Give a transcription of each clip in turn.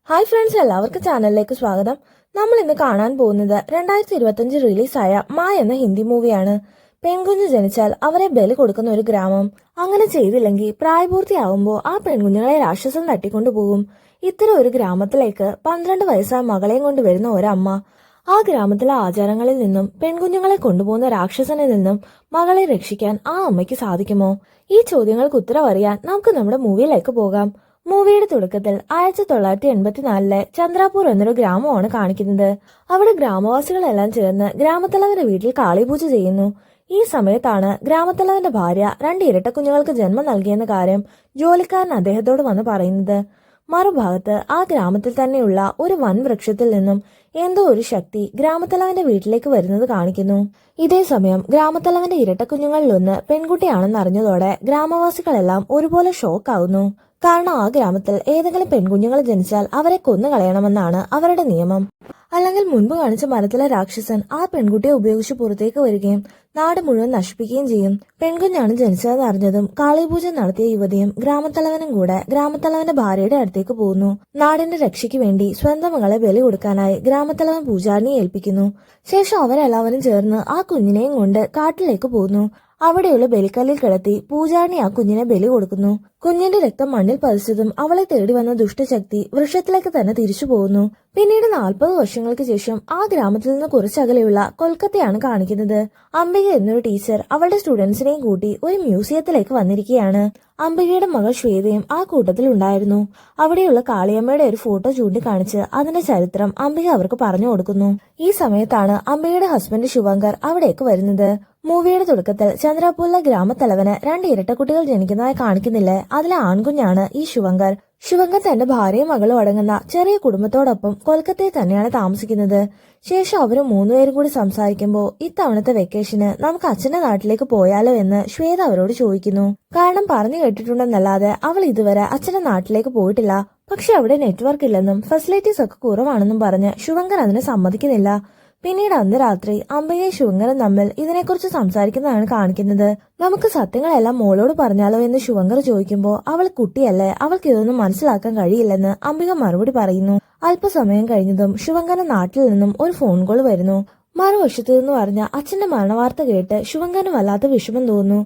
Hi friends, എല്ലാവർക്കും ചാനലിലേക്ക് സ്വാഗതം. നമ്മൾ ഇന്ന് കാണാൻ പോകുന്നത് 2025 റിലീസായ മായ എന്ന ഹിന്ദി മൂവിയാണ്. പെൺകുഞ്ഞ് ജനിച്ചാൽ അവരെ ബലി കൊടുക്കുന്ന ഒരു ഗ്രാമം. അങ്ങനെ ചെയ്തില്ലെങ്കിൽ പ്രായപൂർത്തിയാവുമ്പോൾ ആ പെൺകുഞ്ഞുങ്ങളെ രാക്ഷസൻ തട്ടിക്കൊണ്ടുപോകും. ഇത്തരം ഒരു ഗ്രാമത്തിലേക്ക് 12 വയസ്സായ മകളെയും കൊണ്ട് വരുന്ന ഒരമ്മ. ആ ഗ്രാമത്തിലെ ആചാരങ്ങളിൽ നിന്നും പെൺകുഞ്ഞുങ്ങളെ കൊണ്ടുപോകുന്ന രാക്ഷസനിൽ നിന്നും മകളെ രക്ഷിക്കാൻ ആ അമ്മയ്ക്ക് സാധിക്കുമോ? ഈ ചോദ്യങ്ങൾക്ക് ഉത്തരവറിയാൻ നമുക്ക് നമ്മുടെ മൂവിയിലേക്ക് പോകാം. മൂവിയുടെ തുടക്കത്തിൽ 1984 ചന്ദ്രാപൂർ എന്നൊരു ഗ്രാമമാണ് കാണിക്കുന്നത്. അവിടെ ഗ്രാമവാസികളെല്ലാം ചേർന്ന് ഗ്രാമത്തലവന്റെ വീട്ടിൽ കാളിപൂജ ചെയ്യുന്നു. ഈ സമയത്താണ് ഗ്രാമത്തലവന്റെ ഭാര്യ 2 ഇരട്ടക്കുഞ്ഞുങ്ങൾക്ക് ജന്മം നൽകിയെന്ന കാര്യം ജോലിക്കാരൻ അദ്ദേഹത്തോട് വന്ന് പറയുന്നത്. മറുഭാഗത്ത് ആ ഗ്രാമത്തിൽ തന്നെയുള്ള ഒരു വൻ വൃക്ഷത്തിൽ നിന്നും എന്തോ ഒരു ശക്തി ഗ്രാമത്തലവന്റെ വീട്ടിലേക്ക് വരുന്നത് കാണിക്കുന്നു. ഇതേ സമയം ഗ്രാമത്തലവന്റെ ഇരട്ടക്കുഞ്ഞുങ്ങളിലൊന്ന് പെൺകുട്ടിയാണെന്ന് അറിഞ്ഞതോടെ ഗ്രാമവാസികളെല്ലാം ഒരുപോലെ ഷോക്കാവുന്നു. കാരണം ആ ഗ്രാമത്തിൽ ഏതെങ്കിലും പെൺകുഞ്ഞുങ്ങൾ ജനിച്ചാൽ അവരെ കൊന്നുകളയണമെന്നാണ് അവരുടെ നിയമം. അല്ലെങ്കിൽ മുൻപ് കാണിച്ച മരത്തിലെ രാക്ഷസൻ ആ പെൺകുട്ടിയെ ഉപയോഗിച്ച് പുറത്തേക്ക് വരികയും നാട് മുഴുവൻ നശിപ്പിക്കുകയും ചെയ്യും. പെൺകുഞ്ഞാണ് ജനിച്ചതെന്ന് അറിഞ്ഞതും കാളിപൂജ നടത്തിയ യുവതിയും ഗ്രാമത്തലവനും കൂടെ ഗ്രാമത്തലവന്റെ ഭാര്യയുടെ അടുത്തേക്ക് പോകുന്നു. നാടിന്റെ രക്ഷയ്ക്ക് വേണ്ടി സ്വന്തം മകളെ ബലി കൊടുക്കാനായി ഗ്രാമത്തലവൻ പൂജാരിനെ ഏൽപ്പിക്കുന്നു. ശേഷം അവരെല്ലാവരും ചേർന്ന് ആ കുഞ്ഞിനെയും കൊണ്ട് കാട്ടിലേക്ക് പോകുന്നു. അവിടെയുള്ള ബലിക്കല്ലിൽ കിടത്തി പൂജാരിണി ആ കുഞ്ഞിനെ ബലി കൊടുക്കുന്നു. കുഞ്ഞിന്റെ രക്തം മണ്ണിൽ പതിച്ചതും അവളെ തേടി വന്ന ദുഷ്ടശക്തി വൃക്ഷത്തിലേക്ക് തന്നെ തിരിച്ചു പോകുന്നു. പിന്നീട് 40 വർഷങ്ങൾക്ക് ശേഷം ആ ഗ്രാമത്തിൽ നിന്ന് കുറച്ചകലെയുള്ള കൊൽക്കത്തയാണ് കാണിക്കുന്നത്. അംബിക എന്നൊരു ടീച്ചർ അവളുടെ സ്റ്റുഡൻസിനെയും കൂട്ടി ഒരു മ്യൂസിയത്തിലേക്ക് വന്നിരിക്കുകയാണ്. അംബികയുടെ മകൾ ശ്വേതയും ആ കൂട്ടത്തിൽ ഉണ്ടായിരുന്നു. അവിടെയുള്ള കാളിയമ്മയുടെ ഒരു ഫോട്ടോ ചൂണ്ടിക്കാണിച്ച് അതിന്റെ ചരിത്രം അംബിക അവർക്ക് പറഞ്ഞു കൊടുക്കുന്നു. ഈ സമയത്താണ് അംബികയുടെ ഹസ്ബൻഡ് ശുഭങ്കർ അവിടേക്ക് വരുന്നത്. മൂവിയുടെ തുടക്കത്തിൽ ചന്ദ്രാപൂരിലെ ഗ്രാമത്തലവന് 2 ഇരട്ടക്കുട്ടികൾ ജനിക്കുന്നതായി കാണിക്കുന്നില്ലേ, അതിലെ ആൺകുഞ്ഞാണ് ഈ ശുഭങ്കർ. ശുഭങ്കർ തന്റെ ഭാര്യയും മകളും അടങ്ങുന്ന ചെറിയ കുടുംബത്തോടൊപ്പം കൊൽക്കത്തയിൽ തന്നെയാണ് താമസിക്കുന്നത്. ശേഷം അവര് 3 പേരും കൂടി സംസാരിക്കുമ്പോൾ ഇത്തവണത്തെ വെക്കേഷന് നമുക്ക് അച്ഛന്റെ നാട്ടിലേക്ക് പോയാലോ എന്ന് ശ്വേത അവരോട് ചോദിക്കുന്നു. കാരണം പറഞ്ഞു കേട്ടിട്ടുണ്ടെന്നല്ലാതെ അവൾ ഇതുവരെ അച്ഛന്റെ നാട്ടിലേക്ക് പോയിട്ടില്ല. പക്ഷെ അവിടെ നെറ്റ്വർക്ക് ഇല്ലെന്നും ഫെസിലിറ്റീസ് ഒക്കെ കുറവാണെന്നും പറഞ്ഞ് ശുഭങ്കർ അതിന് സമ്മതിക്കുന്നില്ല. പിന്നീട് അന്ന് രാത്രി അംബികയും ശുഭങ്കറും തമ്മിൽ ഇതിനെക്കുറിച്ച് സംസാരിക്കുന്നതാണ് കാണിക്കുന്നത്. നമുക്ക് സത്യങ്ങളെല്ലാം മോളോട് പറഞ്ഞാലോ എന്ന് ശുഭങ്കർ ചോദിക്കുമ്പോൾ അവൾ കുട്ടിയല്ലേ, അവൾക്ക് ഇതൊന്നും മനസ്സിലാക്കാൻ കഴിയില്ലെന്ന് അംബിക മറുപടി പറയുന്നു. അല്പസമയം കഴിഞ്ഞതും ശുഭങ്കറിന്റെ നാട്ടിൽ നിന്നും ഒരു ഫോൺ കോൾ വരുന്നു. മറുവശത്തു നിന്ന് പറഞ്ഞ അച്ഛന്റെ മരണവാർത്ത കേട്ട് ശുഭങ്കറിന് വല്ലാത്ത വിഷമം തോന്നുന്നു.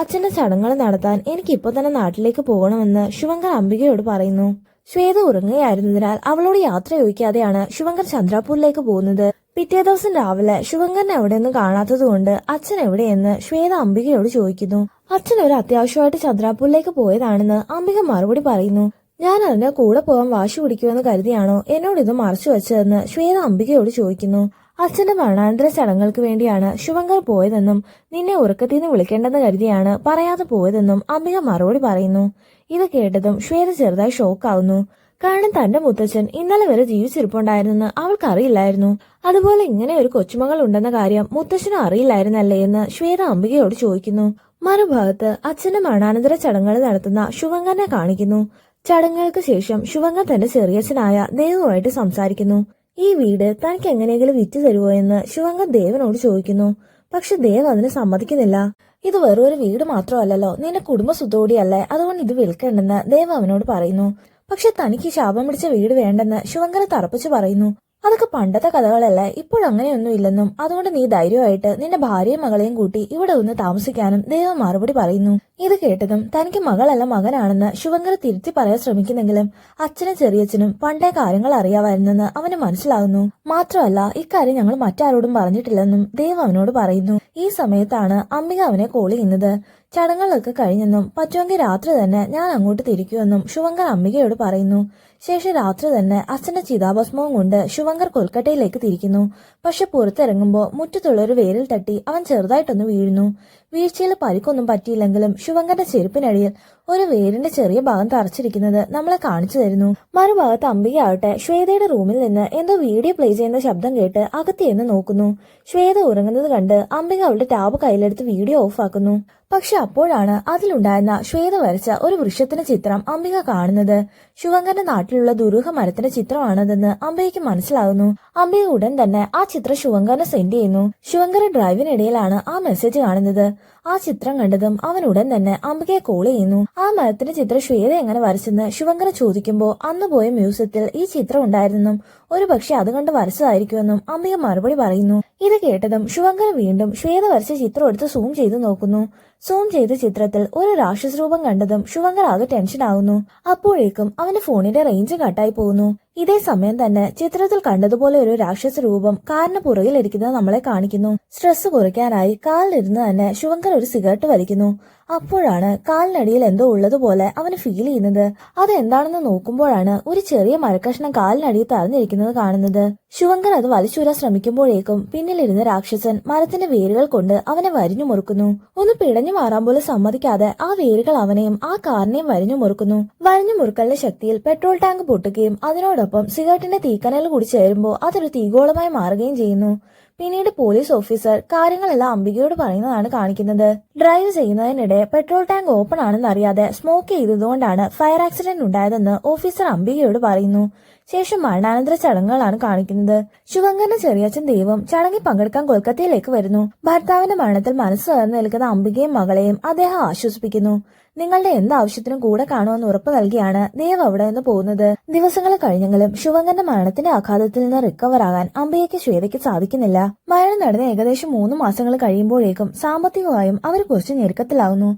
അച്ഛന്റെ ചടങ്ങുകൾ നടത്താൻ എനിക്ക് ഇപ്പോൾ തന്നെ നാട്ടിലേക്ക് പോകണമെന്ന് ശുഭങ്കർ അംബികയോട് പറയുന്നു. ശ്വേത ഉറങ്ങുകയായിരുന്നതിനാൽ അവളോട് യാത്ര ചോദിക്കാതെയാണ് ശുഭങ്കർ ചന്ദ്രാപൂരിലേക്ക് പോകുന്നത്. പിറ്റേ ദിവസം രാവിലെ ശുഭങ്കറിനെ എവിടെയൊന്നും കാണാത്തതുകൊണ്ട് അച്ഛൻ എവിടെയെന്ന് ശ്വേത അംബികയോട് ചോദിക്കുന്നു. അച്ഛൻ ഒരു അത്യാവശ്യമായിട്ട് ചന്ദ്രാപൂരിലേക്ക് പോയതാണെന്ന് അംബിക മറുപടി പറയുന്നു. ഞാൻ അതിന്റെ കൂടെ പോകാൻ വാശി പിടിക്കുമെന്ന് കരുതിയാണോ എന്നോട് ഇത് മറച്ചു വെച്ചതെന്ന് ശ്വേത അംബികയോട് ചോദിക്കുന്നു. അച്ഛന്റെ മരണാനന്തര ചടങ്ങുകൾക്ക് വേണ്ടിയാണ് ശുഭങ്കർ പോയതെന്നും നിന്നെ ഉറക്കത്തിൽ നിന്ന് വിളിക്കേണ്ടെന്ന് കരുതിയാണ് പറയാതെ പോയതെന്നും അംബിക മറുപടി പറയുന്നു. ഇത് കേട്ടതും ശ്വേത ചെറുതായി ഷോക്കാവുന്നു. കാരണം തന്റെ മുത്തച്ഛൻ ഇന്നലെ വരെ ജീവിച്ചിരിപ്പുണ്ടായിരുന്നെന്ന് അവൾക്കറിയില്ലായിരുന്നു. അതുപോലെ ഇങ്ങനെ ഒരു കൊച്ചുമകൾ ഉണ്ടെന്ന കാര്യം മുത്തച്ഛനും അറിയില്ലായിരുന്നല്ലേ എന്ന് ശ്വേത അംബികയോട് ചോദിക്കുന്നു. മറുഭാഗത്ത് അച്ഛന്റെ മരണാനന്തര ചടങ്ങുകൾ നടത്തുന്ന ശുഭങ്കറിനെ കാണിക്കുന്നു. ചടങ്ങുകൾക്ക് ശേഷം ശുഭങ്കർ തന്റെ ചെറിയച്ഛനായ ദേവുമായിട്ട് സംസാരിക്കുന്നു. ഈ വീട് തനിക്ക് എങ്ങനെയെങ്കിലും വിറ്റ് തരുമോ എന്ന് ശുഭങ്കർ ദേവനോട് ചോദിക്കുന്നു. പക്ഷെ ദേവ് അതിന് സമ്മതിക്കുന്നില്ല. ഇത് വെറും ഒരു വീട് മാത്രമല്ലല്ലോ, നിന്റെ കുടുംബ സുതോടിയല്ലേ, അതുകൊണ്ട് ഇത് വിൽക്കണ്ടെന്ന് ദേവ് അവനോട് പറയുന്നു. പക്ഷെ തനിക്ക് ശാപം പിടിച്ച വീട് വേണ്ടെന്ന് ശുഭങ്കർ തറപ്പിച്ചു പറയുന്നു. അതൊക്കെ പണ്ടത്തെ കഥകളല്ലേ, ഇപ്പോഴങ്ങനെയൊന്നും ഇല്ലെന്നും അതുകൊണ്ട് നീ ധൈര്യമായിട്ട് നിന്റെ ഭാര്യയും മകളെയും കൂട്ടി ഇവിടെ ഒന്ന് താമസിക്കാനും ദേവ മറുപടി പറയുന്നു. ഇത് കേട്ടതും തനിക്ക് മകളല്ല മകനാണെന്ന് ശുഭങ്കർ തിരുത്തി പറയാൻ ശ്രമിക്കുന്നെങ്കിലും അച്ഛനും ചെറിയച്ഛനും പണ്ടേ കാര്യങ്ങൾ അറിയാമായിരുന്നെന്ന് അവന് മനസ്സിലാകുന്നു. മാത്രമല്ല ഇക്കാര്യം ഞങ്ങൾ മറ്റാരോടും പറഞ്ഞിട്ടില്ലെന്നും ദേവ് അവനോട് പറയുന്നു. ഈ സമയത്താണ് അംബിക അവനെ കോൾ ചെയ്യുന്നത്. ചടങ്ങുകളൊക്കെ കഴിഞ്ഞെന്നും പറ്റുമെങ്കിൽ രാത്രി തന്നെ ഞാൻ അങ്ങോട്ട് തിരിക്കുമെന്നും ശുഭങ്കർ അംബികയോട് പറയുന്നു. ശേഷം രാത്രി തന്നെ അച്ഛന്റെ ചിതാഭസ്മവും കൊണ്ട് ശുഭങ്കർ കൊൽക്കത്തയിലേക്ക് തിരിക്കുന്നു. പക്ഷെ പുറത്തിറങ്ങുമ്പോൾ മുറ്റത്തുള്ള ഒരു വേരിൽ തട്ടി അവൻ ചെറുതായിട്ടൊന്ന് വീഴുന്നു. വീഴ്ചയിൽ പരിക്കൊന്നും പറ്റിയില്ലെങ്കിലും ശുഭങ്കറിന്റെ ചെരുപ്പിനടിയിൽ ഒരു വേരിന്റെ ചെറിയ ഭാഗം തറച്ചിരിക്കുന്നത് നമ്മളെ കാണിച്ചു തരുന്നു. മറുഭാഗത്ത് അംബികയാവട്ടെ ശ്വേതയുടെ റൂമിൽ നിന്ന് എന്തോ വീഡിയോ പ്ലേ ചെയ്യുന്ന ശബ്ദം കേട്ട് അകത്തിയെന്ന് നോക്കുന്നു. ശ്വേത ഉറങ്ങുന്നത് കണ്ട് അംബിക അവളുടെ ടാബ് കയ്യിലെടുത്ത് വീഡിയോ ഓഫാക്കുന്നു. പക്ഷെ അപ്പോഴാണ് അതിലുണ്ടായിരുന്ന ശ്വേത വരച്ച ഒരു വൃക്ഷത്തിന്റെ ചിത്രം അംബിക കാണുന്നത്. ശുഭങ്കറിന്റെ നാട്ടിലുള്ള ദുരൂഹ മരത്തിന്റെ ചിത്രമാണതെന്ന് അംബികയ്ക്ക് മനസ്സിലാകുന്നു. അംബിക ഉടൻ തന്നെ ആ ചിത്രം ശുഭങ്കറിന് സെൻഡ് ചെയ്യുന്നു. ശുഭങ്കർ ഡ്രൈവിനിടയിലാണ് ആ മെസ്സേജ് കാണുന്നത്. ആ ചിത്രം കണ്ടതും അവൻ ഉടൻ തന്നെ അംബികയെ കോൾ ചെയ്യുന്നു. ആ മരത്തിന്റെ ചിത്രം ശ്വേത എങ്ങനെ വരച്ചെന്ന് ശുഭങ്കർ ചോദിക്കുമ്പോൾ അന്ന് പോയ മ്യൂസിയത്തിൽ ഈ ചിത്രം ഉണ്ടായിരുന്നെന്നും ഒരു പക്ഷെ അത് കണ്ട് വരച്ചതായിരിക്കുമെന്നും അംബിക മറുപടി പറയുന്നു. ഇത് കേട്ടതും ശുഭങ്കർ വീണ്ടും ശ്വേത വരച്ച ചിത്രം എടുത്ത് സൂം ചെയ്ത് നോക്കുന്നു. സൂം ചെയ്ത ചിത്രത്തിൽ ഒരു രാക്ഷസ രൂപം കണ്ടതും ശുഭങ്കർ ആകെ ടെൻഷൻ ആകുന്നു. അപ്പോഴേക്കും അവന്റെ ഫോണിന്റെ റേഞ്ച് കട്ടായി പോകുന്നു. ഇതേ സമയം തന്നെ ചിത്രത്തിൽ കണ്ടതുപോലെ ഒരു രാക്ഷസ രൂപം കാറിന് പുറകിലിരിക്കുന്നത് നമ്മളെ കാണിക്കുന്നു. സ്ട്രെസ് കുറയ്ക്കാനായി കാലിലിരുന്ന് തന്നെ ശുഭങ്കർ ഒരു സിഗരറ്റ് വലിക്കുന്നു. അപ്പോഴാണ് കാലിനടിയിൽ എന്തോ ഉള്ളതുപോലെ അവന് ഫീൽ ചെയ്യുന്നത്. അതെന്താണെന്ന് നോക്കുമ്പോഴാണ് ഒരു ചെറിയ മരക്കഷ്ണം കാലിനടിയിൽ തറഞ്ഞിരിക്കുന്നത് കാണുന്നത്. ശുഭങ്കർ അത് വലിച്ചൂരാൻ ശ്രമിക്കുമ്പോഴേക്കും പിന്നിലിരുന്ന രാക്ഷസൻ മരത്തിന്റെ വേരുകൾ കൊണ്ട് അവനെ വരിഞ്ഞു മുറുക്കുന്നു. ഒന്ന് പിടഞ്ഞു മാറാൻ പോലും സമ്മതിക്കാതെ ആ വേരുകൾ അവനെയും ആ കാറിനെയും വരിഞ്ഞു മുറുക്കുന്നു. വരിഞ്ഞു മുറുക്കലിന്റെ ശക്തിയിൽ പെട്രോൾ ടാങ്ക് പൊട്ടുകയും അതിനോടൊപ്പം സിഗരറ്റിന്റെ തീക്കനൽ കൂടി ചേരുമ്പോൾ അതൊരു തീഗോളമായി മാറുകയും ചെയ്യുന്നു. പിന്നീട് പോലീസ് ഓഫീസർ കാര്യങ്ങളെല്ലാം അംബികയോട് പറയുന്നതാണ് കാണിക്കുന്നത്. ഡ്രൈവ് ചെയ്യുന്നതിനിടെ പെട്രോൾ ടാങ്ക് ഓപ്പൺ ആണെന്ന് അറിയാതെ സ്മോക്ക് ചെയ്തതുകൊണ്ടാണ് ഫയർ ആക്സിഡന്റ് ഉണ്ടായതെന്ന് ഓഫീസർ അംബികയോട് പറയുന്നു. ശേഷം മരണാനന്തര ചടങ്ങുകളാണ് കാണിക്കുന്നത്. ശുഭങ്കറിന്റെ ചെറിയച്ഛൻ ദേവും ചടങ്ങിൽ പങ്കെടുക്കാൻ കൊൽക്കത്തയിലേക്ക് വരുന്നു. ഭർത്താവിന്റെ മരണത്തിൽ മനസ്സ് തകർന്നു നിൽക്കുന്ന അംബികയും മകളെയും അദ്ദേഹം ആശ്വസിപ്പിക്കുന്നു. നിങ്ങളുടെ എന്താവശ്യത്തിനും കൂടെ കാണുമെന്ന് ഉറപ്പ് നൽകിയാണ് ദേവ് അവിടെ നിന്ന് പോകുന്നത്. ദിവസങ്ങൾ കഴിഞ്ഞെങ്കിലും ശുഭങ്കറിന്റെ മരണത്തിന്റെ ആഘാതത്തിൽ നിന്ന് റിക്കവർ ആകാൻ അംബികയ്ക്ക് ശ്വേതയ്ക്ക് സാധിക്കുന്നില്ല. മരണം നടന്ന് ഏകദേശം 3 മാസങ്ങൾ കഴിയുമ്പോഴേക്കും സാമ്പത്തികമായും അവർ കുറച്ച് ഞെരുക്കത്തിലാവുന്നു.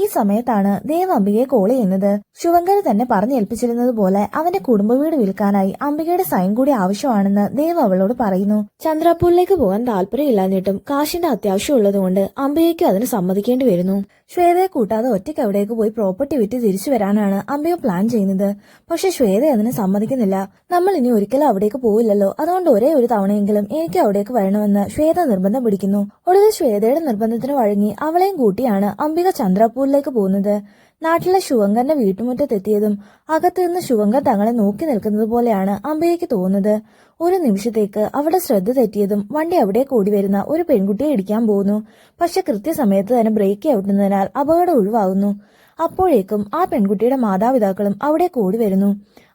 ഈ സമയത്താണ് ദേവ് അംബികയെ കോൾ ചെയ്യുന്നത്. ശുഭങ്കർ തന്നെ പറഞ്ഞേൽപ്പിച്ചിരുന്നത് പോലെ അവന്റെ കുടുംബ വീട് വിൽക്കാനായി അംബികയുടെ സൈൻ കൂടി ആവശ്യമാണെന്ന് ദേവ് അവളോട് പറയുന്നു. ചന്ദ്രാപൂരിലേക്ക് പോകാൻ താല്പര്യമില്ലാഞ്ഞിട്ടും കാശിന്റെ അത്യാവശ്യം ഉള്ളതുകൊണ്ട് അംബികയ്ക്ക് അതിന് സമ്മതിക്കേണ്ടി വരുന്നു. ശ്വേതയെ കൂട്ടാതെ ഒറ്റയ്ക്ക് അവിടേക്ക് പോയി പ്രോപ്പർട്ടി വിറ്റ് തിരിച്ചു വരാനാണ് അംബിക പ്ലാൻ ചെയ്യുന്നത്. പക്ഷെ ശ്വേത അതിന് സമ്മതിക്കുന്നില്ല. നമ്മൾ ഇനി ഒരിക്കലും അവിടേക്ക് പോവില്ലല്ലോ, അതുകൊണ്ട് ഒരേ ഒരു തവണയെങ്കിലും എനിക്ക് അവിടേക്ക് വരണമെന്ന് ശ്വേത നിർബന്ധം പിടിക്കുന്നു. ഒടുവിൽ ശ്വേതയുടെ നിർബന്ധത്തിന് വഴങ്ങി അവളെയും കൂട്ടിയാണ് അംബിക ചന്ദ്രാപൂരിലേക്ക് പോകുന്നത്. നാട്ടിലെ ശുഭങ്കറിന്റെ വീട്ടുമുറ്റത്തെത്തിയതും അകത്തു നിന്ന് ശുഭങ്കർ തങ്ങളെ നോക്കി നിൽക്കുന്നത് പോലെയാണ് അംബികയ്ക്ക് തോന്നുന്നത്. ഒരു നിമിഷത്തേക്ക് അവിടെ ശ്രദ്ധ തെറ്റിയതും വണ്ടി അവിടെ കൂടി വരുന്ന ഒരു പെൺകുട്ടിയെ ഇടിക്കാൻ പോകുന്നു. പക്ഷെ കൃത്യസമയത്ത് തന്നെ ബ്രേക്ക് ഔട്ടുന്നതിനാൽ അപകടം ഒഴിവാകുന്നു. അപ്പോഴേക്കും ആ പെൺകുട്ടിയുടെ മാതാപിതാക്കളും അവിടെ കൂടി വരുന്നു.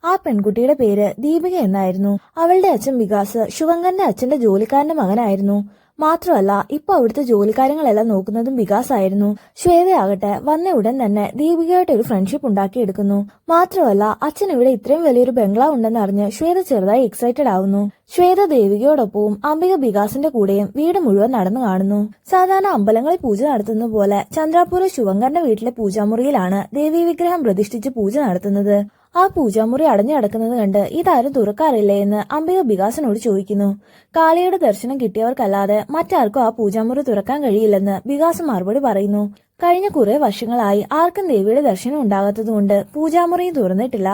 ആ പെൺകുട്ടിയുടെ പേര് ദീപിക എന്നായിരുന്നു. അവളുടെ അച്ഛൻ വികാസ് ശുഭങ്കറിന്റെ അച്ഛന്റെ ജോലിക്കാരന്റെ മകനായിരുന്നു. മാത്രമല്ല ഇപ്പൊ അവിടുത്തെ ജോലിക്കാര്യങ്ങളെല്ലാം നോക്കുന്നതും വികാസ് ആയിരുന്നു. ശ്വേതയാകട്ടെ വന്ന ഉടൻ തന്നെ ദീപികയായിട്ട് ഒരു ഫ്രണ്ട്ഷിപ്പ് ഉണ്ടാക്കിയെടുക്കുന്നു. മാത്രമല്ല അച്ഛൻ ഇവിടെ ഇത്രയും വലിയൊരു ബംഗ്ലാവ് ഉണ്ടെന്ന് അറിഞ്ഞ് ശ്വേത ചെറുതായി എക്സൈറ്റഡ് ആവുന്നു. ശ്വേത ദേവികയോടൊപ്പവും അംബിക വികാസിന്റെ കൂടെയും വീട് മുഴുവൻ നടന്നു കാണുന്നു. സാധാരണ അമ്പലങ്ങളിൽ പൂജ നടത്തുന്ന പോലെ ചന്ദ്രാപൂരിൽ ശുഭങ്കറിന്റെ വീട്ടിലെ പൂജാമുറിയിലാണ് ദേവീ വിഗ്രഹം പ്രതിഷ്ഠിച്ച് പൂജ നടത്തുന്നത്. ആ പൂജാമുറി അടഞ്ഞു കിടക്കുന്നത് കണ്ട് ഇതാരും തുറക്കാറില്ലേ എന്ന് അംബിക വികാസിനോട് ചോദിക്കുന്നു. കാളിയുടെ ദർശനം കിട്ടിയവർക്കല്ലാതെ മറ്റാർക്കും ആ പൂജാമുറി തുറക്കാൻ കഴിയില്ലെന്ന് വികാസ് മറുപടി പറയുന്നു. കഴിഞ്ഞ കുറെ വർഷങ്ങളായി ആർക്കും ദേവിയുടെ ദർശനം ഉണ്ടാകാത്തതുകൊണ്ട് പൂജാമുറിയും തുറന്നിട്ടില്ല.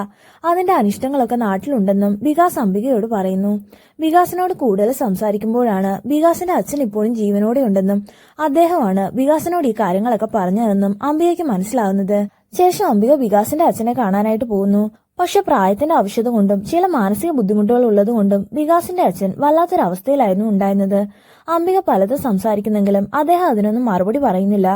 അതിന്റെ അനിഷ്ടങ്ങളൊക്കെ നാട്ടിലുണ്ടെന്നും വികാസ് അംബികയോട് പറയുന്നു. വികാസിനോട് കൂടുതൽ സംസാരിക്കുമ്പോഴാണ് വികാസിന്റെ അച്ഛൻ ഇപ്പോഴും ജീവനോടെ ഉണ്ടെന്നും അദ്ദേഹമാണ് വികാസിനോട് ഈ കാര്യങ്ങളൊക്കെ പറഞ്ഞതെന്നും അംബികയ്ക്ക് മനസ്സിലാവുന്നത്. ശേഷം അംബിക വികാസിന്റെ അച്ഛനെ കാണാനായിട്ട് പോകുന്നു. പക്ഷെ പ്രായത്തിന്റെ ആവശ്യത കൊണ്ടും ചില മാനസിക ബുദ്ധിമുട്ടുകൾ ഉള്ളതുകൊണ്ടും വികാസിന്റെ അച്ഛൻ വല്ലാത്തൊരവസ്ഥയിലായിരുന്നു ഉണ്ടായിരുന്നത്. അംബിക പലതും സംസാരിക്കുന്നെങ്കിലും അദ്ദേഹം അതിനൊന്നും മറുപടി പറയുന്നില്ല.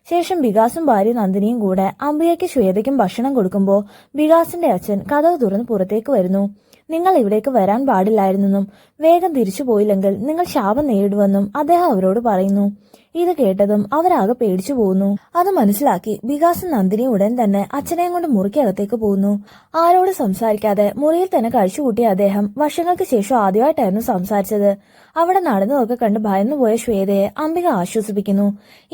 ശേഷം വികാസും ഭാര്യ നന്ദിനിയും കൂടെ അംബികയ്ക്ക് ശ്വേതയ്ക്കും ഭക്ഷണം കൊടുക്കുമ്പോൾ വികാസിന്റെ അച്ഛൻ കതക് തുറന്ന് പുറത്തേക്ക് വരുന്നു. നിങ്ങൾ ഇവിടേക്ക് വരാൻ പാടില്ലായിരുന്നെന്നും വേഗം തിരിച്ചു പോയില്ലെങ്കിൽ നിങ്ങൾ ശാപം നേരിടുമെന്നും അദ്ദേഹം അവരോട് പറയുന്നു. ഇത് കേട്ടതും അവരാകെ പേടിച്ചു പോകുന്നു. അത് മനസ്സിലാക്കി വികാസും നന്ദിനി ഉടൻ തന്നെ അച്ഛനെയും കൊണ്ട് മുറിക്കകത്തേക്ക് പോകുന്നു. ആരോട് സംസാരിക്കാതെ മുറിയിൽ തന്നെ കഴിച്ചുകൂട്ടിയ അദ്ദേഹം വർഷങ്ങൾക്ക് ശേഷം ആദ്യമായിട്ടായിരുന്നു സംസാരിച്ചത്. അവിടെ നടന്നതൊക്കെ കണ്ട് ഭയന്നുപോയ ശ്വേതയെ അംബിക ആശ്വസിപ്പിക്കുന്നു.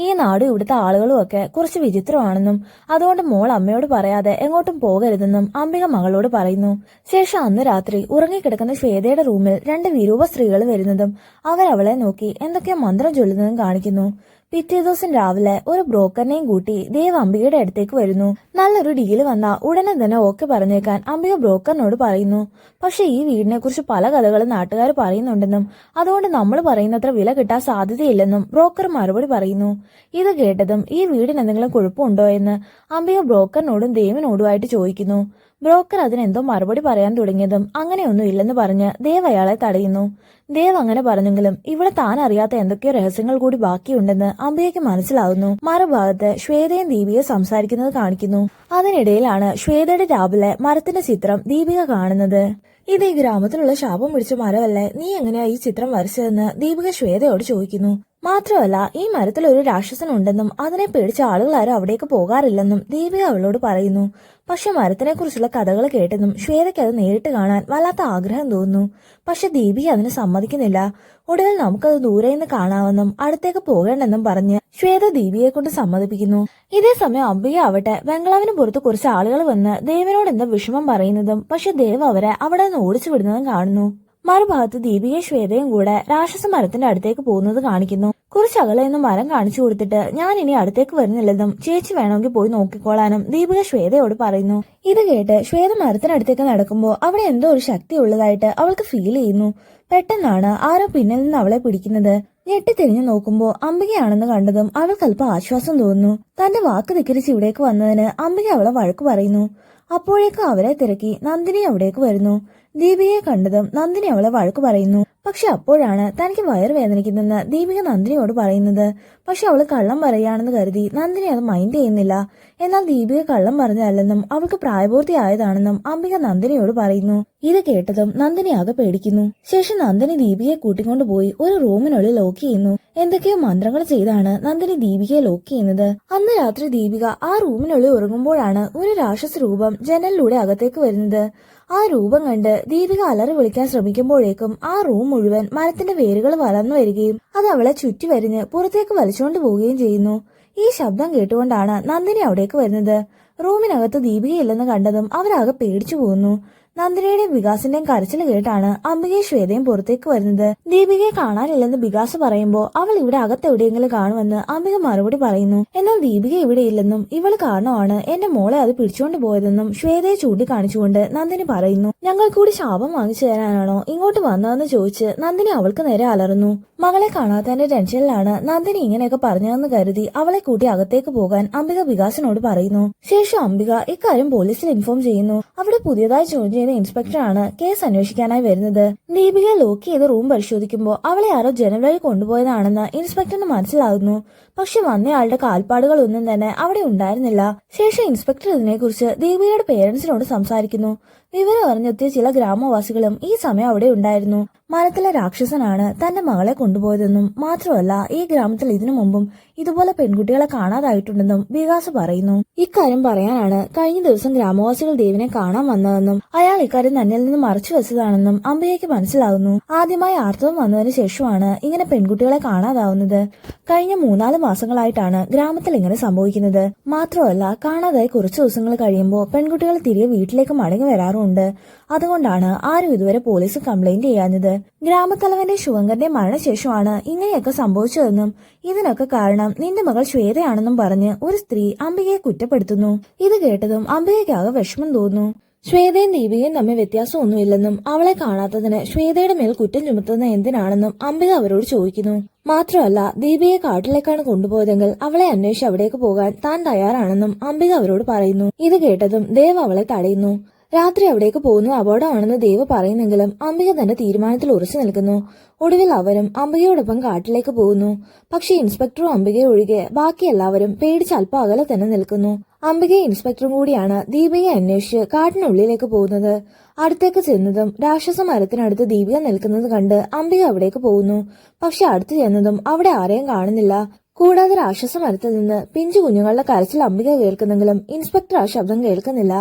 ഈ നാടും ഇവിടുത്തെ ആളുകളും ഒക്കെ കുറച്ച് വിചിത്രമാണെന്നും അതുകൊണ്ട് മോൾ അമ്മയോട് പറയാതെ എങ്ങോട്ടും പോകരുതെന്നും അംബിക മകളോട് പറയുന്നു. ശേഷം അന്ന് രാത്രി ഉറങ്ങിക്കിടക്കുന്ന ശ്വേതയുടെ റൂമിൽ 2 വിരൂപ സ്ത്രീകൾ വരുന്നതും അവരവളെ നോക്കി എന്തൊക്കെയോ മന്ത്രം ചൊല്ലുന്നതും കാണിക്കുന്നു. പിറ്റേ ദിവസം രാവിലെ ഒരു ബ്രോക്കറിനെയും കൂട്ടി ദേവ് അംബികയുടെ അടുത്തേക്ക് വരുന്നു. നല്ലൊരു ഡീല് വന്ന ഉടനെ തന്നെ ഓക്കെ പറഞ്ഞേക്കാൻ അംബിക ബ്രോക്കറിനോട് പറയുന്നു. പക്ഷെ ഈ വീടിനെ കുറിച്ച് പല കഥകളും നാട്ടുകാർ പറയുന്നുണ്ടെന്നും അതുകൊണ്ട് നമ്മൾ പറയുന്നത്ര വില കിട്ടാൻ സാധ്യതയില്ലെന്നും ബ്രോക്കർ മറുപടി പറയുന്നു. ഇത് കേട്ടതും ഈ വീടിന് എന്തെങ്കിലും കുഴപ്പമുണ്ടോ എന്ന് അംബിക ബ്രോക്കറിനോടും ദേവിനോടുമായിട്ട് ചോദിക്കുന്നു. ബ്രോക്കർ അതിനെന്തോ മറുപടി പറയാൻ തുടങ്ങിയതും അങ്ങനെയൊന്നും ഇല്ലെന്ന് പറഞ്ഞ് ദേവ് അയാളെ തടയുന്നു. ദേവ് അങ്ങനെ പറഞ്ഞെങ്കിലും ഇവിടെ താൻ അറിയാത്ത എന്തൊക്കെയോ രഹസ്യങ്ങൾ കൂടി ബാക്കിയുണ്ടെന്ന് അംബികയ്ക്ക് മനസ്സിലാവുന്നു. മറുഭാഗത്ത് ശ്വേതയും ദീപികയും സംസാരിക്കുന്നത് കാണിക്കുന്നു. അതിനിടയിലാണ് ശ്വേതയുടെ ടാബിലെ മരത്തിന്റെ ചിത്രം ദീപിക കാണുന്നത്. ഇത് ഈ ഗ്രാമത്തിലുള്ള ശാപം പിടിച്ച മരമല്ലേ, നീ എങ്ങനെയാ ഈ ചിത്രം വരച്ചതെന്ന് ദീപിക ശ്വേതയോട് ചോദിക്കുന്നു. മാത്രമല്ല ഈ മരത്തിൽ ഒരു രാക്ഷസനുണ്ടെന്നും അതിനെ പേടിച്ച ആളുകളാരും അവിടേക്ക് പോകാറില്ലെന്നും ദീപിക അവളോട് പറയുന്നു. പക്ഷെ മരത്തിനെ കുറിച്ചുള്ള കഥകൾ കേട്ടെന്നും ശ്വേതയ്ക്ക് അത് നേരിട്ട് കാണാൻ വല്ലാത്ത ആഗ്രഹം തോന്നുന്നു. പക്ഷെ ദീപിക അതിന് സമ്മതിക്കുന്നില്ല. ഒടുവിൽ നമുക്കത് ദൂരെ നിന്ന് കാണാമെന്നും അടുത്തേക്ക് പോകേണ്ടെന്നും പറഞ്ഞ് ശ്വേത ദീപികയെ കൊണ്ട് സമ്മതിപ്പിക്കുന്നു. ഇതേ സമയം അംബിക ആവട്ടെ ബംഗ്ലാവിന് പുറത്ത് കുറച്ച് ആളുകൾ വന്ന് ദേവനോട് എന്താ വിഷമം പറയുന്നതും പക്ഷെ ദേവ് അവരെ അവിടെ നിന്ന് ഓടിച്ചു വിടുന്നതും കാണുന്നു. മറുഭാഗത്ത് ദീപികയും ശ്വേതയും കൂടെ രാക്ഷസ മരത്തിന്റെ അടുത്തേക്ക് പോകുന്നത് കാണിക്കുന്നു. കുറച്ച് അകലെ നിന്ന് മരം കാണിച്ചു കൊടുത്തിട്ട് ഞാൻ ഇനി അടുത്തേക്ക് വരുന്നില്ലെന്നും ചേച്ചി വേണമെങ്കിൽ പോയി നോക്കിക്കോളാനും ദീപിക ശ്വേതയോട് പറയുന്നു. ഇത് കേട്ട് ശ്വേത മരത്തിനടുത്തേക്ക് നടക്കുമ്പോൾ അവിടെ എന്തോ ഒരു ശക്തി ഉള്ളതായിട്ട് അവൾക്ക് ഫീൽ ചെയ്യുന്നു. പെട്ടെന്നാണ് ആരോ പിന്നിൽ നിന്ന് അവളെ പിടിക്കുന്നത്. ഞെട്ടിത്തിരിഞ്ഞു നോക്കുമ്പോൾ അംബികയാണെന്ന് കണ്ടതും അവൾക്ക് അല്പം ആശ്വാസം തോന്നുന്നു. തന്റെ വാക്ക് ധിക്കരിച്ച് ഇവിടേക്ക് വന്നതിന് അംബിക അവളെ വഴക്ക് പറയുന്നു. അപ്പോഴേക്കും അവരെ തിരക്കി നന്ദിനി അവിടേക്ക് വരുന്നു. ദീപികയെ കണ്ടതും നന്ദിനി അവളെ വഴക്ക് പറയുന്നു. പക്ഷെ അപ്പോഴാണ് തനിക്ക് വയറുവേദനിക്കുന്നെന്ന് ദീപിക നന്ദിനിയോട് പറയുന്നത്. പക്ഷെ അവള് കള്ളം പറയുകയാണെന്ന് കരുതി നന്ദിനി അത് മൈൻഡ് ചെയ്യുന്നില്ല. എന്നാൽ ദീപിക കള്ളം പറഞ്ഞതല്ലെന്നും അവൾക്ക് പ്രായപൂർത്തിയായതാണെന്നും അംബിക നന്ദിനിയോട് പറയുന്നു. ഇത് കേട്ടതും നന്ദിനി ആകെ പേടിക്കുന്നു. ശേഷം നന്ദിനി ദീപികയെ കൂട്ടിക്കൊണ്ടുപോയി ഒരു റൂമിനുള്ളിൽ ലോക്ക് ചെയ്യുന്നു. എന്തൊക്കെയോ മന്ത്രങ്ങൾ ചെയ്താണ് നന്ദിനി ദീപികയെ ലോക്ക് ചെയ്യുന്നത്. അന്ന് രാത്രി ദീപിക ആ റൂമിനുള്ളിൽ ഉറങ്ങുമ്പോഴാണ് ഒരു രാക്ഷസ രൂപം ജനലിലൂടെ അകത്തേക്ക് വരുന്നത്. ആ രൂപം കണ്ട് ദീപിക അലറി വിളിക്കാൻ ശ്രമിക്കുമ്പോഴേക്കും ആ റൂം മുഴുവൻ മരത്തിന്റെ വേരുകൾ വളർന്നു വരികയും അത് അവളെ ചുറ്റി വരിഞ്ഞ് പുറത്തേക്ക് വലിച്ചുകൊണ്ട് പോവുകയും ചെയ്യുന്നു. ഈ ശബ്ദം കേട്ടുകൊണ്ടാണ് നന്ദിനി അവിടേക്ക് വരുന്നത്. റൂമിനകത്ത് ദീപികയില്ലെന്ന് കണ്ടതും അവരാകെ പേടിച്ചു പോകുന്നു. നന്ദിനിയുടെയും വികാസിന്റെയും കരച്ചിൽ കേട്ടാണ് അംബികയും ശ്വേതയും പുറത്തേക്ക് വരുന്നത്. ദീപികയെ കാണാനില്ലെന്ന് വികാസ് പറയുമ്പോൾ അവൾ ഇവിടെ അകത്തെവിടെയെങ്കിലും കാണുമെന്ന് അംബിക മറുപടി പറയുന്നു. എന്നാൽ ദീപിക ഇവിടെ ഇല്ലെന്നും ഇവള് കാരണമാണ് എന്റെ മോളെ അത് പിടിച്ചുകൊണ്ട് പോയതെന്നും ശ്വേതയെ ചൂണ്ടിക്കാണിച്ചുകൊണ്ട് നന്ദിനി പറയുന്നു. ഞങ്ങൾ കൂടി ശാപം വാങ്ങിച്ചു തരാനാണോ ഇങ്ങോട്ട് വന്നതെന്ന് ചോദിച്ച് നന്ദിനി അവൾക്ക് നേരെ അലറുന്നു. മകളെ കാണാത്തതിന്റെ ടെൻഷനിലാണ് നന്ദിനി ഇങ്ങനെയൊക്കെ പറഞ്ഞതെന്ന് കരുതി അവളെ കൂട്ടി അകത്തേക്ക് പോകാൻ അംബിക വികാസിനോട് പറയുന്നു. ശേഷം അംബിക ഇക്കാര്യം പോലീസിൽ ഇൻഫോം ചെയ്യുന്നു. അവിടെ പുതിയതായി ജോയിൻ ചെയ്ത ഇൻസ്പെക്ടറാണ് കേസ് അന്വേഷിക്കാനായി വരുന്നത്. ദീപിക ലോക്ക് ചെയ്ത് റൂം പരിശോധിക്കുമ്പോൾ അവളെ ആരോ ജനൽ വഴി കൊണ്ടുപോയതാണെന്ന് ഇൻസ്പെക്ടറിന് മനസ്സിലാകുന്നു. പക്ഷെ വന്നയാളുടെ കാൽപ്പാടുകളൊന്നും തന്നെ അവിടെ ഉണ്ടായിരുന്നില്ല. ശേഷം ഇൻസ്പെക്ടർ ഇതിനെക്കുറിച്ച് ദീപികയുടെ പേരൻസിനോട് സംസാരിക്കുന്നു. വിവരം അറിഞ്ഞെത്തിയ ചില ഗ്രാമവാസികളും ഈ സമയം അവിടെ ഉണ്ടായിരുന്നു. മരത്തിലെ രാക്ഷസനാണ് തന്റെ മകളെ കൊണ്ടുപോയതെന്നും മാത്രമല്ല ഈ ഗ്രാമത്തിൽ ഇതിനു മുമ്പും ഇതുപോലെ പെൺകുട്ടികളെ കാണാതായിട്ടുണ്ടെന്നും വികാസ് പറയുന്നു. ഇക്കാര്യം പറയാനാണ് കഴിഞ്ഞ ദിവസം ഗ്രാമവാസികൾ ദേവിനെ കാണാൻ വന്നതെന്നും അയാൾ ഇക്കാര്യം തന്നിൽ നിന്ന് മറച്ചു വെച്ചതാണെന്നും അംബികയ്ക്ക് മനസ്സിലാകുന്നു. ആദ്യമായി ആർത്തവം വന്നതിന് ശേഷമാണ് ഇങ്ങനെ പെൺകുട്ടികളെ കാണാതാവുന്നത്. കഴിഞ്ഞ 3-4 മാസങ്ങളായിട്ടാണ് ഗ്രാമത്തിൽ ഇങ്ങനെ സംഭവിക്കുന്നത്. മാത്രമല്ല കാണാതായി കുറച്ചു ദിവസങ്ങൾ കഴിയുമ്പോൾ പെൺകുട്ടികൾ തിരികെ വീട്ടിലേക്ക് മടങ്ങി വരാറുമുണ്ട്. അതുകൊണ്ടാണ് ആരും ഇതുവരെ പോലീസ് കംപ്ലൈന്റ് ചെയ്യാഞ്ഞത്. ഗ്രാമത്തലവന്റെ ശുഭങ്കരന്റെ മരണശേഷമാണ് ഇങ്ങനെയൊക്കെ സംഭവിച്ചതെന്നും ഇതിനൊക്കെ കാരണം നിന്റെ മകൾ ശ്വേതയാണെന്നും പറഞ്ഞ് ഒരു സ്ത്രീ അംബികയെ കുറ്റപ്പെടുത്തുന്നു. ഇത് കേട്ടതും അംബികയ്ക്കാകെ വിഷമം തോന്നുന്നു. ശ്വേതയും ദീപികയും തമ്മിൽ വ്യത്യാസമൊന്നുമില്ലെന്നും അവളെ കാണാത്തതിന് ശ്വേതയുടെ മേൽ കുറ്റം ചുമത്തുന്നത് എന്തിനാണെന്നും അംബിക അവരോട് ചോദിക്കുന്നു. മാത്രമല്ല ദീപികയെ കാട്ടിലേക്കാണ് കൊണ്ടുപോയതെങ്കിൽ അവളെ അന്വേഷിച്ച് അവിടേക്ക് പോകാൻ താൻ തയ്യാറാണെന്നും അംബിക അവരോട് പറയുന്നു. ഇത് കേട്ടതും ദേവ് അവളെ തടയുന്നു. രാത്രി അവിടേക്ക് പോകുന്നത് അപകടമാണെന്ന് ദേവ് പറയുന്നെങ്കിലും അംബിക തന്റെ തീരുമാനത്തിൽ ഉറച്ചു നിൽക്കുന്നു. ഒടുവിൽ അവരും അംബികയോടൊപ്പം കാട്ടിലേക്ക് പോകുന്നു. പക്ഷേ ഇൻസ്പെക്ടറും അംബികയും ഒഴികെ ബാക്കി എല്ലാവരും പേടിച്ച് അല്പം അകലെ തന്നെ നിൽക്കുന്നു. അംബികയും ഇൻസ്പെക്ടറും കൂടിയാണ് ദീപികയെ അന്വേഷിച്ച് കാട്ടിനുള്ളിലേക്ക് പോകുന്നത്. അടുത്തേക്ക് ചെന്നതും രാക്ഷസ മരത്തിനടുത്ത് ദീപിക നിൽക്കുന്നത് കണ്ട് അംബിക അവിടേക്ക് പോകുന്നു. പക്ഷെ അടുത്ത് ചെന്നതും അവിടെ ആരെയും കാണുന്നില്ല. കൂടാതെ രാക്ഷസ മരത്തിൽ നിന്ന് പിഞ്ചു കുഞ്ഞുങ്ങളുടെ കരച്ചിൽ അംബിക കേൾക്കുന്നെങ്കിലും ഇൻസ്പെക്ടർ ആ ശബ്ദം കേൾക്കുന്നില്ല.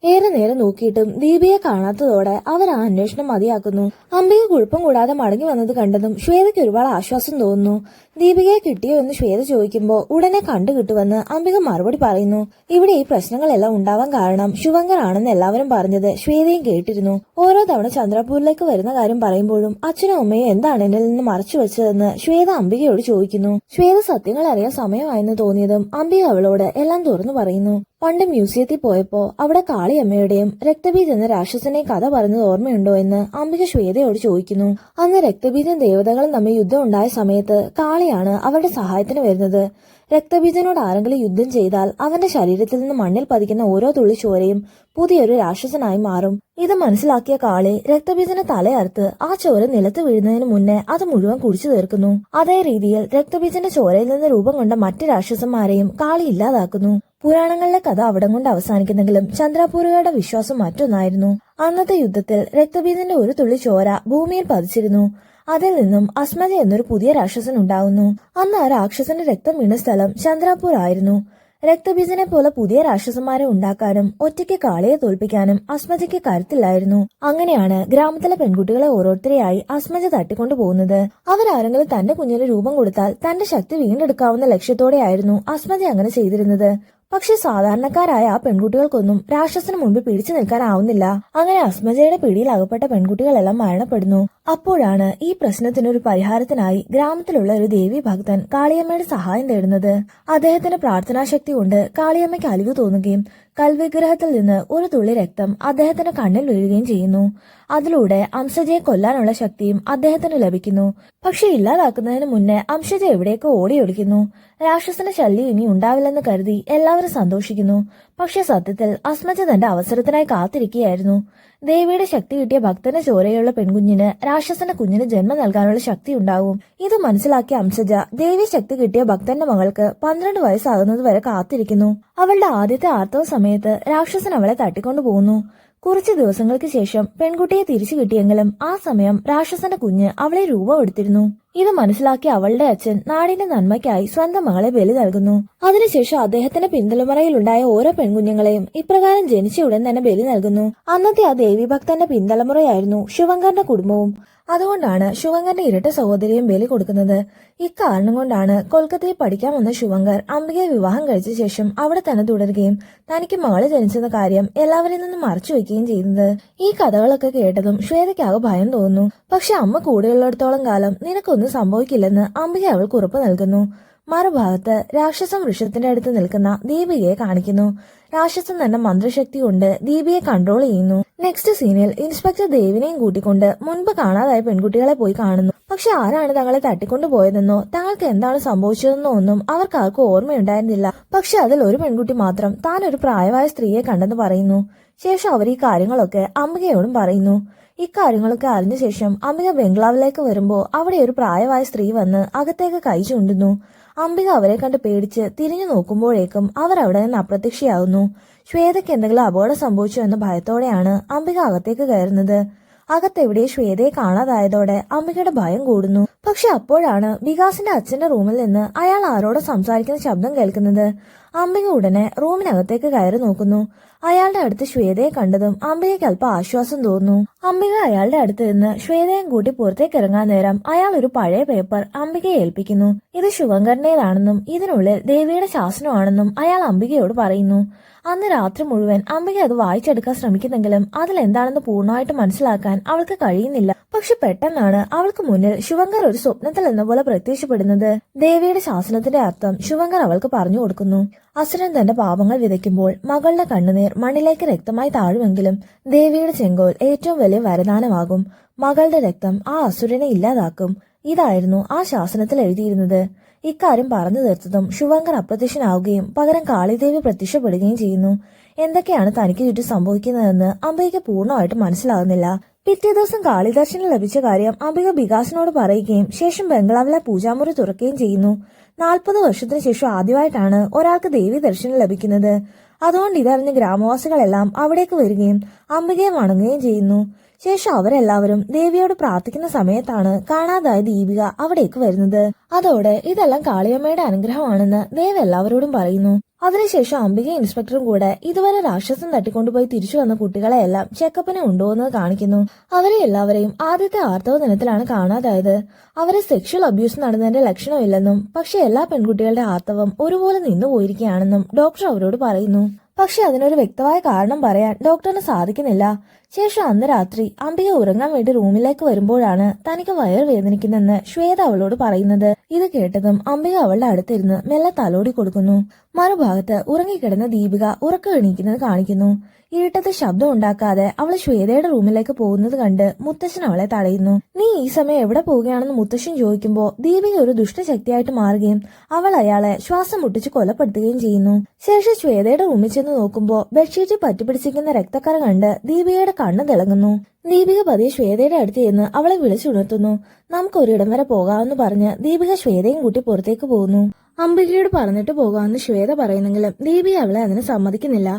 ഏറെ നേരം നോക്കിയിട്ടും ദീപികയെ കാണാത്തതോടെ അവർ ആ അന്വേഷണം മതിയാക്കുന്നു. അംബിക കുഴപ്പം കൂടാതെ മടങ്ങി വന്നത് കണ്ടതും ശ്വേതയ്ക്ക് ഒരുപാട് ആശ്വാസം തോന്നുന്നു. ദീപികയെ കിട്ടിയോ എന്ന് ശ്വേത ചോദിക്കുമ്പോൾ ഉടനെ കണ്ടുകിട്ടുമെന്ന് അംബിക മറുപടി പറയുന്നു. ഇവിടെ ഈ പ്രശ്നങ്ങളെല്ലാം ഉണ്ടാവാൻ കാരണം ശുഭങ്കർ ആണെന്ന് എല്ലാവരും പറഞ്ഞത് ശ്വേതയും കേട്ടിരുന്നു. ഓരോ തവണ ചന്ദ്രപൂരിലേക്ക് വരുന്ന കാര്യം പറയുമ്പോഴും അച്ഛനും അമ്മയും എന്താണ് എന്നിൽ നിന്ന് മറച്ചു വെച്ചതെന്ന് ശ്വേത അംബികയോട് ചോദിക്കുന്നു. ശ്വേത സത്യങ്ങൾ അറിയാൻ സമയമായെന്ന് തോന്നിയതും അംബിക അവളോട് എല്ലാം തുറന്നു പറയുന്നു. പണ്ട് മ്യൂസിയത്തിൽ പോയപ്പോ അവിടെ കാളിയമ്മയുടെയും രക്തബീജ് എന്ന രാക്ഷസനെയും കഥ പറഞ്ഞത് ഓർമ്മയുണ്ടോ എന്ന് അംബിക ശ്വേതയോട് ചോദിക്കുന്നു. അന്ന് രക്തബീജും ദേവതകളും തമ്മിൽ യുദ്ധം ഉണ്ടായ സമയത്ത് കാളിയാണ് അവരുടെ സഹായത്തിന് വരുന്നത്. രക്തബീജനോട് ആരെങ്കിലും യുദ്ധം ചെയ്താൽ അവന്റെ ശരീരത്തിൽ നിന്ന് മണ്ണിൽ പതിക്കുന്ന ഓരോ തുള്ളി ചോരയും പുതിയൊരു രാക്ഷസനായി മാറും. ഇത് മനസ്സിലാക്കിയ കാളി രക്തബീജനെ തലയറുത്ത് ആ ചോര നിലത്ത് വീഴുന്നതിന് മുന്നേ അത് മുഴുവൻ കുടിച്ചു തീർക്കുന്നു. അതേ രീതിയിൽ രക്തബീജന്റെ ചോരയിൽ നിന്ന് രൂപം കൊണ്ട മറ്റ് രാക്ഷസന്മാരെയും കാളി ഇല്ലാതാക്കുന്നു. പുരാണങ്ങളിലെ കഥ അവിടം കൊണ്ട് അവസാനിക്കുന്നെങ്കിലും ചന്ദ്രപൂരുകളുടെ വിശ്വാസം മറ്റൊന്നായിരുന്നു. അന്നത്തെ യുദ്ധത്തിൽ രക്തബീജന്റെ ഒരു തുള്ളി ചോര ഭൂമിയിൽ പതിച്ചിരുന്നു. അതിൽ നിന്നും അസ്മജ എന്നൊരു പുതിയ രാക്ഷസൻ ഉണ്ടാവുന്നു. അന്ന് ആ രാക്ഷസന്റെ രക്തം വീണ സ്ഥലം ചന്ദ്രാപൂർ ആയിരുന്നു. രക്തബീജനെ പോലെ പുതിയ രാക്ഷസന്മാരെ ഉണ്ടാക്കാനും ഒറ്റയ്ക്ക് കാളിയെ തോൽപ്പിക്കാനും അസ്മജയ്ക്ക് കരുത്തില്ലായിരുന്നു. അങ്ങനെയാണ് ഗ്രാമത്തിലെ പെൺകുട്ടികളെ ഓരോരുത്തരെയായി അസ്മജ തട്ടിക്കൊണ്ടു പോകുന്നത്. അവരാരെങ്കിലും തന്റെ കുഞ്ഞിന് രൂപം കൊടുത്താൽ തന്റെ ശക്തി വീണ്ടെടുക്കാവുന്ന ലക്ഷ്യത്തോടെയായിരുന്നു അസ്മജ അങ്ങനെ ചെയ്തിരുന്നത്. പക്ഷെ സാധാരണക്കാരായ ആ പെൺകുട്ടികൾക്കൊന്നും രാക്ഷസന് മുൻപിൽ പിടിച്ചു നിൽക്കാനാവുന്നില്ല. അങ്ങനെ അസ്മജയുടെ പിടിയിൽ അകപ്പെട്ട പെൺകുട്ടികളെല്ലാം മരണപ്പെടുന്നു. അപ്പോഴാണ് ഈ പ്രശ്നത്തിനൊരു പരിഹാരത്തിനായി ഗ്രാമത്തിലുള്ള ഒരു ദേവി ഭക്തൻ കാളിയമ്മയുടെ സഹായം തേടുന്നത്. അദ്ദേഹത്തിന്റെ പ്രാർത്ഥനാശക്തി കൊണ്ട് കാളിയമ്മയ്ക്ക് അലിവ് തോന്നുകയും കൽവിഗ്രഹത്തിൽ നിന്ന് ഒരു തുള്ളി രക്തം അദ്ദേഹത്തിന്റെ കണ്ണിൽ വീഴുകയും ചെയ്യുന്നു. അതിലൂടെ അംശജയെ കൊല്ലാനുള്ള ശക്തിയും അദ്ദേഹത്തിന് ലഭിക്കുന്നു. പക്ഷെ ഇല്ലാതാക്കുന്നതിന് മുന്നേ അംശജ എവിടേക്ക് ഓടിയൊളിക്കുന്നു. രാക്ഷസന്റെ ശല്യം ഇനി ഉണ്ടാവില്ലെന്ന് കരുതി എല്ലാവരും സന്തോഷിക്കുന്നു. പക്ഷെ സത്യത്തിൽ അസ്മജ തന്റെ അവസരത്തിനായി കാത്തിരിക്കുകയായിരുന്നു. ദേവിയുടെ ശക്തി കിട്ടിയ ഭക്തന്റെ ചോരയുള്ള പെൺകുഞ്ഞിന് രാക്ഷസന്റെ കുഞ്ഞിന് ജന്മം നൽകാനുള്ള ശക്തി ഉണ്ടാവും. ഇത് മനസ്സിലാക്കിയ അംശജ ദേവി ശക്തി കിട്ടിയ ഭക്തന്റെ മകൾക്ക് 12 വയസ്സാകുന്നത് വരെ കാത്തിരിക്കുന്നു. അവളുടെ ആദ്യത്തെ ആർത്തവ സമയത്ത് രാക്ഷസൻ അവളെ തട്ടിക്കൊണ്ടു പോകുന്നു. കുറച്ചു ദിവസങ്ങൾക്ക് ശേഷം പെൺകുട്ടിയെ തിരിച്ചു കിട്ടിയെങ്കിലും ആ സമയം രാക്ഷസന്റെ കുഞ്ഞ് അവളെ രൂപം എടുത്തിരുന്നു. ഇത് മനസ്സിലാക്കി അവളുടെ അച്ഛൻ നാടിന്റെ നന്മയ്ക്കായി സ്വന്തം മകളെ ബലി നൽകുന്നു. അതിനുശേഷം അദ്ദേഹത്തിന്റെ പിന്തലമുറയിലുണ്ടായ ഓരോ പെൺകുഞ്ഞുങ്ങളെയും ഇപ്രകാരം ജനിച്ച ഉടൻ തന്നെ ബലി നൽകുന്നു. അന്നത്തെ ആ ദേവീഭക്തന്റെ പിന്തലമുറയായിരുന്നു ശിവങ്കറിന്റെ കുടുംബവും. അതുകൊണ്ടാണ് ശിവങ്കറിന്റെ ഇരട്ട സഹോദരിയും ബലി കൊടുക്കുന്നത്. ഇക്കാരണം കൊണ്ടാണ് കൊൽക്കത്തയിൽ പഠിക്കാൻ വന്ന ശിവങ്കർ അംബികയെ വിവാഹം കഴിച്ച ശേഷം അവിടെ തന്നെ തുടരുകയും തനിക്ക് മകള് ജനിച്ചെന്ന കാര്യം എല്ലാവരിൽ നിന്നും മറച്ചു വെക്കുകയും ചെയ്യുന്നത്. ഈ കഥകളൊക്കെ കേട്ടതും ശ്വേതയ്ക്കാകെ ഭയം തോന്നുന്നു. പക്ഷെ അമ്മ കൂടെയുള്ളിടത്തോളം കാലം നിനക്കൊന്നും സംഭവിക്കില്ലെന്ന് അംബിക അവൾക്ക് ഉറപ്പ് നൽകുന്നു. മറുഭാഗത്ത് രാക്ഷസൻ വൃക്ഷത്തിന്റെ അടുത്ത് നിൽക്കുന്ന ദീപികയെ കാണിക്കുന്നു. രാക്ഷസൻ തന്റെ മന്ത്രശക്തി കൊണ്ട് ദീപിയെ കൺട്രോൾ ചെയ്യുന്നു. നെക്സ്റ്റ് സീനിൽ ഇൻസ്പെക്ടർ ദേവിനെയും കൂട്ടിക്കൊണ്ട് മുൻപ് കാണാതായ പെൺകുട്ടികളെ പോയി കാണുന്നു. പക്ഷെ ആരാണ് തങ്ങളെ തട്ടിക്കൊണ്ടുപോയതെന്നോ തങ്ങൾക്ക് എന്താണ് സംഭവിച്ചതെന്നോ ഒന്നും അവർക്കാർക്കും ഓർമ്മയുണ്ടായിരുന്നില്ല. പക്ഷെ അതിൽ ഒരു പെൺകുട്ടി മാത്രം താൻ ഒരു പ്രായമായ സ്ത്രീയെ കണ്ടെന്ന് പറയുന്നു. ശേഷം അവർ ഈ കാര്യങ്ങളൊക്കെ അംബികയോടും പറയുന്നു. ഇക്കാര്യങ്ങളൊക്കെ അറിഞ്ഞ ശേഷം അംബിക ബംഗ്ലാവിലേക്ക് വരുമ്പോ അവിടെ ഒരു പ്രായമായ സ്ത്രീ വന്ന് അകത്തേക്ക് കൈ ചൂണ്ടുന്നു. അംബിക അവരെ കണ്ട് പേടിച്ച് തിരിഞ്ഞു നോക്കുമ്പോഴേക്കും അവർ അവിടെ നിന്ന് അപ്രത്യക്ഷയാകുന്നു. ശ്വേതയ്ക്ക് എന്തെങ്കിലും അപകടം സംഭവിച്ചു എന്ന ഭയത്തോടെയാണ് അംബിക അകത്തേക്ക് കയറുന്നത്. അകത്തെവിടെ ശ്വേതയെ കാണാതായതോടെ അംബികയുടെ ഭയം കൂടുന്നു. പക്ഷെ അപ്പോഴാണ് വികാസിന്റെ അച്ഛന്റെ റൂമിൽ നിന്ന് അയാൾ ആരോടും സംസാരിക്കുന്ന ശബ്ദം കേൾക്കുന്നത്. അംബിക ഉടനെ റൂമിനകത്തേക്ക് കയറി നോക്കുന്നു. അയാളുടെ അടുത്ത് ശ്വേതയെ കണ്ടതും അംബികയ്ക്ക് അല്പം ആശ്വാസം തോന്നുന്നു. അംബിക അയാളുടെ അടുത്ത് നിന്ന് ശ്വേതയും കൂട്ടി പുറത്തേക്ക് ഇറങ്ങാൻ നേരം അയാൾ ഒരു പഴയ പേപ്പർ അംബികയെ ഏൽപ്പിക്കുന്നു. ഇത് ശിവങ്കറിന്റേതാണെന്നും ഇതിനുള്ളിൽ ദേവിയുടെ ശാസനമാണെന്നും അയാൾ അംബികയോട് പറയുന്നു. അന്ന് രാത്രി മുഴുവൻ അംബിക അത് വായിച്ചെടുക്കാൻ ശ്രമിക്കുന്നെങ്കിലും അതിലെന്താണെന്ന് പൂർണ്ണമായിട്ട് മനസ്സിലാക്കാൻ അവൾക്ക് കഴിയുന്നില്ല. പക്ഷെ പെട്ടെന്നാണ് അവൾക്ക് മുന്നിൽ ശിവങ്കർ ഒരു സ്വപ്നത്തിൽ എന്ന പോലെ പ്രത്യക്ഷപ്പെടുന്നത്. ദേവിയുടെ ശാസനത്തിന്റെ അർത്ഥം ശിവങ്കർ അവൾക്ക് പറഞ്ഞു കൊടുക്കുന്നു. അസുരൻ തന്റെ പാപങ്ങൾ വിതയ്ക്കുമ്പോൾ മകളുടെ കണ്ണുനീർ മണ്ണിലേക്ക് രക്തമായി താഴുമെങ്കിലും ദേവിയുടെ ചെങ്കോൽ ഏറ്റവും വലിയ വരദാനമാകും. മകളുടെ രക്തം ആ അസുരനെ ഇല്ലാതാക്കും. ഇതായിരുന്നു ആ ശാസനത്തിൽ എഴുതിയിരുന്നത്. ഇക്കാര്യം പറഞ്ഞു തീർത്തതും ശിവങ്കർ അപ്രത്യക്ഷനാവുകയും പകരം കാളിദേവി പ്രത്യക്ഷപ്പെടുകയും ചെയ്യുന്നു. എന്തൊക്കെയാണ് തനിക്ക് ചുറ്റും സംഭവിക്കുന്നതെന്ന് അംബികയ്ക്ക് പൂർണ്ണമായിട്ട് മനസ്സിലാകുന്നില്ല. പിറ്റേ ദിവസം കാളിദർശനം ലഭിച്ച കാര്യം അംബിക വികാസിനോട് പറയുകയും ശേഷം ബംഗ്ലാവിലെ പൂജാമുറി തുറക്കുകയും ചെയ്യുന്നു. 40 വർഷത്തിന് ശേഷം ആദ്യമായിട്ടാണ് ഒരാൾക്ക് ദേവി ദർശനം ലഭിക്കുന്നത്. അതുകൊണ്ട് ഇതറിഞ്ഞ് ഗ്രാമവാസികളെല്ലാം അവിടേക്ക് വരികയും അംബികയെ വണങ്ങുകയും ചെയ്യുന്നു. ശേഷം അവരെല്ലാവരും ദേവിയോട് പ്രാർത്ഥിക്കുന്ന സമയത്താണ് കാണാതായ ദീപിക അവിടേക്ക് വരുന്നത്. അതോടെ ഇതെല്ലാം കാളിയമ്മയുടെ അനുഗ്രഹമാണെന്ന് ദേവ് എല്ലാവരോടും പറയുന്നു. അതിനുശേഷം അംബിക ഇൻസ്പെക്ടറും കൂടെ ഇതുവരെ രാക്ഷസൻ തട്ടിക്കൊണ്ടുപോയി തിരിച്ചു വന്ന കുട്ടികളെയെല്ലാം ചെക്കപ്പിന് കൊണ്ടുപോകുന്നത് കാണിക്കുന്നു. അവരെ എല്ലാവരെയും ആദ്യത്തെ ആർത്തവ ദിനത്തിലാണ് കാണാതായത്. അവരെ സെക്ഷൽ അബ്യൂസ് നടന്നതിന്റെ ലക്ഷണമില്ലെന്നും പക്ഷെ എല്ലാ പെൺകുട്ടികളുടെ ആർത്തവം ഒരുപോലെ നിന്നു പോയിരിക്കുകയാണെന്നും ഡോക്ടർ അവരോട് പറയുന്നു. പക്ഷെ അതിനൊരു വ്യക്തമായ കാരണം പറയാൻ ഡോക്ടറിന് സാധിക്കുന്നില്ല. ശേഷം അന്ന് രാത്രി അംബിക ഉറങ്ങാൻ വേണ്ടി റൂമിലേക്ക് വരുമ്പോഴാണ് തനിക്ക് വയർ വേദനിക്കുന്നെന്ന് ശ്വേത അവളോട് പറയുന്നത്. ഇത് കേട്ടതും അംബിക അവളുടെ അടുത്തിരുന്ന് മെല്ലെ തലോടി കൊടുക്കുന്നു. മറുഭാഗത്ത് ഉറങ്ങിക്കിടന്ന ദീപിക ഉറക്കം എണീക്കുന്നത് കാണിക്കുന്നു. ഇരുട്ടത്ത് ശബ്ദം ഉണ്ടാക്കാതെ അവൾ ശ്വേതയുടെ റൂമിലേക്ക് പോകുന്നത് കണ്ട് മുത്തശ്ശൻ അവളെ തടയുന്നു. നീ ഈ സമയം എവിടെ പോവുകയാണെന്ന് മുത്തശ്ശൻ ചോദിക്കുമ്പോൾ ദീപിക ഒരു ദുഷ്ടശക്തിയായിട്ട് മാറുകയും അവൾ അയാളെ ശ്വാസം മുട്ടിച്ച് കൊലപ്പെടുത്തുകയും ചെയ്യുന്നു. ശേഷം ശ്വേതയുടെ റൂമിൽ ചെന്ന് നോക്കുമ്പോൾ ബെഡ്ഷീറ്റിൽ പറ്റിപ്പിടിച്ചിരിക്കുന്ന രക്തക്കറ കണ്ട് ദീപികയുടെ കണ്ണ് തിളങ്ങുന്നു. ദീപിക പതിയെ ശ്വേതയുടെ അടുത്ത് ചെന്ന് അവളെ വിളിച്ചുണർത്തുന്നു. നമുക്കൊരിടം വരെ പോകാമെന്ന് പറഞ്ഞ് ദീപിക ശ്വേതയും കൂട്ടി പുറത്തേക്ക് പോകുന്നു. അംബികയോട് പറഞ്ഞിട്ട് പോകാമെന്ന് ശ്വേത പറയുന്നെങ്കിലും ദീപിക അവളെ അതിന് സമ്മതിക്കുന്നില്ല.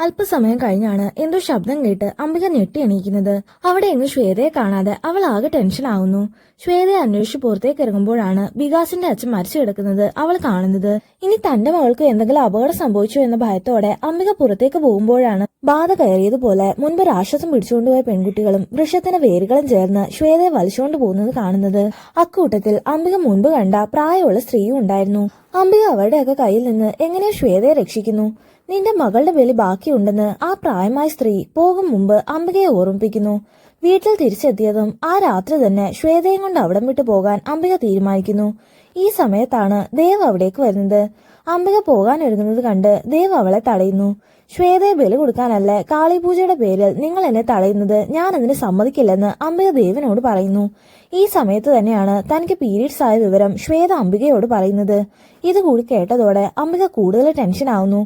അല്പസമയം കഴിഞ്ഞാണ് എന്തോ ശബ്ദം കേട്ട് അംബിക ഞെട്ടി എണീക്കുന്നത്. അവിടെ എങ്ങും ശ്വേതയെ കാണാതെ അവൾ ആകെ ടെൻഷൻ ആവുന്നു. ശ്വേതയെ അന്വേഷിച്ച് പുറത്തേക്ക് ഇറങ്ങുമ്പോഴാണ് വികാസിന്റെ അച്ഛൻ മരിച്ചു കിടക്കുന്നത് അവൾ കാണുന്നത്. ഇനി തന്റെ മകൾക്ക് എന്തെങ്കിലും അപകടം സംഭവിച്ചു എന്ന ഭയത്തോടെ അംബിക പുറത്തേക്ക് പോകുമ്പോഴാണ് ബാധ കയറിയതുപോലെ മുൻപ് രാക്ഷസം പിടിച്ചുകൊണ്ടുപോയ പെൺകുട്ടികളും വൃക്ഷത്തിന്റെ വേരുകളും ചേർന്ന് ശ്വേതയെ വലിച്ചുകൊണ്ട് പോകുന്നത് കാണുന്നത്. അക്കൂട്ടത്തിൽ അംബിക മുൻപ് കണ്ട പ്രായമുള്ള സ്ത്രീയും ഉണ്ടായിരുന്നു. അംബിക അവരുടെയൊക്കെ കയ്യിൽ നിന്ന് എങ്ങനെയോ ശ്വേതയെ രക്ഷിക്കുന്നു. നിന്റെ മകളുടെ ബലി ബാക്കിയുണ്ടെന്ന് ആ പ്രായമായ സ്ത്രീ പോകും മുമ്പ് അംബികയെ ഓർമ്മിപ്പിക്കുന്നു. വീട്ടിൽ തിരിച്ചെത്തിയതും ആ രാത്രി തന്നെ ശ്വേതയും കൊണ്ട് അവിടം വിട്ടു പോകാൻ അംബിക തീരുമാനിക്കുന്നു. ഈ സമയത്താണ് ദേവ് അവിടേക്ക് വരുന്നത്. അംബിക പോകാൻ ഒരുങ്ങുന്നത് കണ്ട് ദേവ് അവളെ തടയുന്നു. ശ്വേതയെ ബലി കൊടുക്കാനല്ലേ കാളിപൂജയുടെ പേരിൽ നിങ്ങൾ എന്നെ തടയുന്നത്, ഞാൻ അതിന് സമ്മതിക്കില്ലെന്ന് അംബിക ദേവിനോട് പറയുന്നു. ഈ സമയത്ത് തന്നെയാണ് തനിക്ക് പീരീഡ്സ് ആയ വിവരം ശ്വേത അംബികയോട് പറയുന്നത്. ഇതുകൂടി കേട്ടതോടെ അംബിക കൂടുതൽ ടെൻഷൻ ആവുന്നു.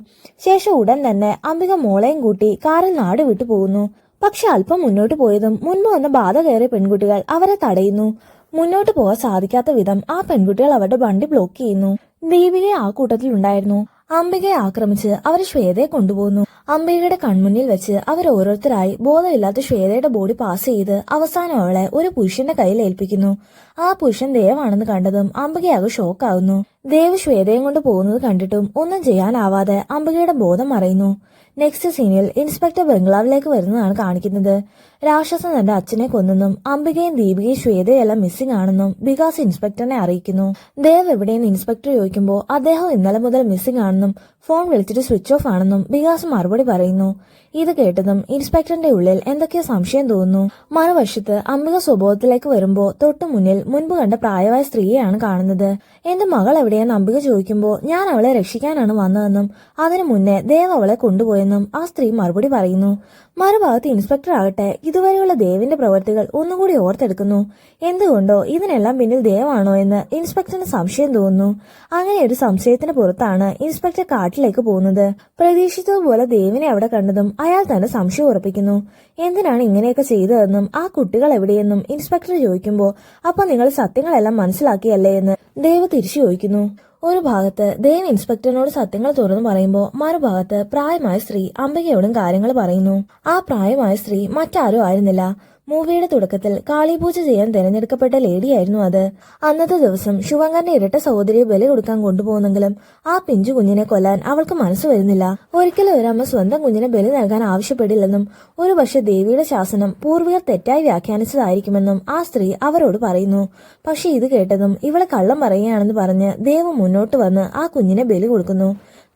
ശേഷം ഉടൻ തന്നെ അംബിക മോളെയും കൂട്ടി കാറിൽ നാട് വിട്ടു പോകുന്നു. പക്ഷെ അല്പം മുന്നോട്ട് പോയതും മുൻപ് വന്ന ബാധ കയറിയ പെൺകുട്ടികൾ അവരെ തടയുന്നു. മുന്നോട്ട് പോകാൻ സാധിക്കാത്ത വിധം ആ പെൺകുട്ടികൾ അവരുടെ വണ്ടി ബ്ലോക്ക് ചെയ്യുന്നു. ദീപിക ആ കൂട്ടത്തിൽ ഉണ്ടായിരുന്നു. അംബികയെ ആക്രമിച്ച് അവർ ശ്വേതയെ കൊണ്ടുപോകുന്നു. അംബികയുടെ കൺമുന്നിൽ വെച്ച് അവർ ഓരോരുത്തരായി ബോധമില്ലാത്ത ശ്വേതയുടെ ബോഡി പാസ് ചെയ്ത് അവസാനം അവളെ ഒരു പുരുഷന്റെ കയ്യിൽ ഏൽപ്പിക്കുന്നു. ആ പുരുഷൻ ദേവാണെന്ന് കണ്ടതും അംബികയാകെ ഷോക്കാവുന്നു. ദേവ് ശ്വേതയും കൊണ്ട് പോകുന്നത് കണ്ടിട്ടും ഒന്നും ചെയ്യാനാവാതെ അംബികയുടെ ബോധം മറയുന്നു. നെക്സ്റ്റ് സീനിൽ ഇൻസ്പെക്ടർ ബംഗ്ലാവിലേക്ക് വരുന്നതാണ് കാണിക്കുന്നത്. രാക്ഷസൻ തന്റെ അച്ഛനെ കൊന്നെന്നും അംബികയും ദീപികയും ശ്വേതയും എല്ലാം മിസ്സിംഗ് ആണെന്നും വികാസ് ഇൻസ്പെക്ടറിനെ അറിയിക്കുന്നു. ദേവ് എവിടെയെന്ന് ഇൻസ്പെക്ടർ ചോദിക്കുമ്പോൾ അദ്ദേഹം ഇന്നലെ മുതൽ മിസ്സിംഗ് ആണെന്നും ഫോൺ വിളിച്ചിട്ട് സ്വിച്ച് ഓഫ് ആണെന്നും വികാസ് മറുപടി പറയുന്നു. ഇത് കേട്ടതും ഇൻസ്പെക്ടറിന്റെ ഉള്ളിൽ എന്തൊക്കെയോ സംശയം തോന്നുന്നു. മറുവശത്ത് അംബിക സ്വഭാവത്തിലേക്ക് വരുമ്പോൾ തൊട്ടു മുന്നിൽ മുൻപ് കണ്ട പ്രായമായ സ്ത്രീയെയാണ് കാണുന്നത്. എന്റെ മകൾ എവിടെയെന്ന് അംബിക ചോദിക്കുമ്പോൾ ഞാൻ അവളെ രക്ഷിക്കാനാണ് വന്നതെന്നും അതിനു മുന്നേ ദേവ് അവളെ കൊണ്ടുപോയെന്നും ആ സ്ത്രീ മറുപടി പറയുന്നു. മറുഭാഗത്ത് ഇൻസ്പെക്ടർ ആകട്ടെ ഇതുവരെയുള്ള ദേവിന്റെ പ്രവൃത്തികൾ ഒന്നുകൂടി ഓർത്തെടുക്കുന്നു. എന്തുകൊണ്ടോ ഇതിനെല്ലാം പിന്നിൽ ദേവാണോ എന്ന് ഇൻസ്പെക്ടറിന് സംശയം തോന്നുന്നു. അങ്ങനെ ഒരു സംശയത്തിന് പുറത്താണ് ഇൻസ്പെക്ടർ കാട്ടിലേക്ക് പോകുന്നത്. പ്രതീക്ഷിച്ചതുപോലെ ദേവിനെ അവിടെ കണ്ടതും അയാൾ തന്നെ സംശയം ഉറപ്പിക്കുന്നു. എന്തിനാണ് ഇങ്ങനെയൊക്കെ ചെയ്തതെന്നും ആ കുട്ടികൾ എവിടെയെന്നും ഇൻസ്പെക്ടർ ചോദിക്കുമ്പോൾ അപ്പൊ നിങ്ങൾ സത്യങ്ങളെല്ലാം മനസ്സിലാക്കിയല്ലേ എന്ന് ദേവ് തിരിച്ചു ചോദിക്കുന്നു. ഒരു ഭാഗത്ത് ദേവ് ഇൻസ്പെക്ടറിനോട് സത്യങ്ങൾ തുറന്നു പറയുമ്പോൾ മറുഭാഗത്ത് പ്രായമായ സ്ത്രീ അംബികയോടും കാര്യങ്ങൾ പറയുന്നു. ആ പ്രായമായ സ്ത്രീ മറ്റാരും ആയിരുന്നില്ല. മൂവിയുടെ തുടക്കത്തിൽ കാളിപൂജ ചെയ്യാൻ തിരഞ്ഞെടുക്കപ്പെട്ട ലേഡിയായിരുന്നു അത്. അന്നത്തെ ദിവസം ശുഭങ്കറിന്റെ ഇരട്ട സഹോദരിയെ ബലി കൊടുക്കാൻ കൊണ്ടുപോകുന്നെങ്കിലും ആ പിഞ്ചു കുഞ്ഞിനെ കൊല്ലാൻ അവൾക്ക് മനസ്സ് വരുന്നില്ല. ഒരിക്കലും ഒരമ്മ സ്വന്തം കുഞ്ഞിനെ ബലി നൽകാൻ ആവശ്യപ്പെടില്ലെന്നും ഒരുപക്ഷെ ദേവിയുടെ ശാസനം പൂർവികർ തെറ്റായി വ്യാഖ്യാനിച്ചതായിരിക്കുമെന്നും ആ സ്ത്രീ അവരോട് പറയുന്നു. പക്ഷെ ഇത് കേട്ടതും ഇവളെ കള്ളം പറയുകയാണെന്ന് പറഞ്ഞ് ദേവ് മുന്നോട്ട് വന്ന് ആ കുഞ്ഞിനെ ബലി കൊടുക്കുന്നു.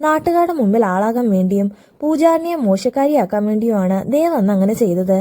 നാട്ടുകാരുടെ മുമ്പിൽ ആളാകാൻ വേണ്ടിയും പൂജാരിണിയെ മോശക്കാരിയാക്കാൻ വേണ്ടിയുമാണ് ദേവ് അന്ന് അങ്ങനെ ചെയ്തത്.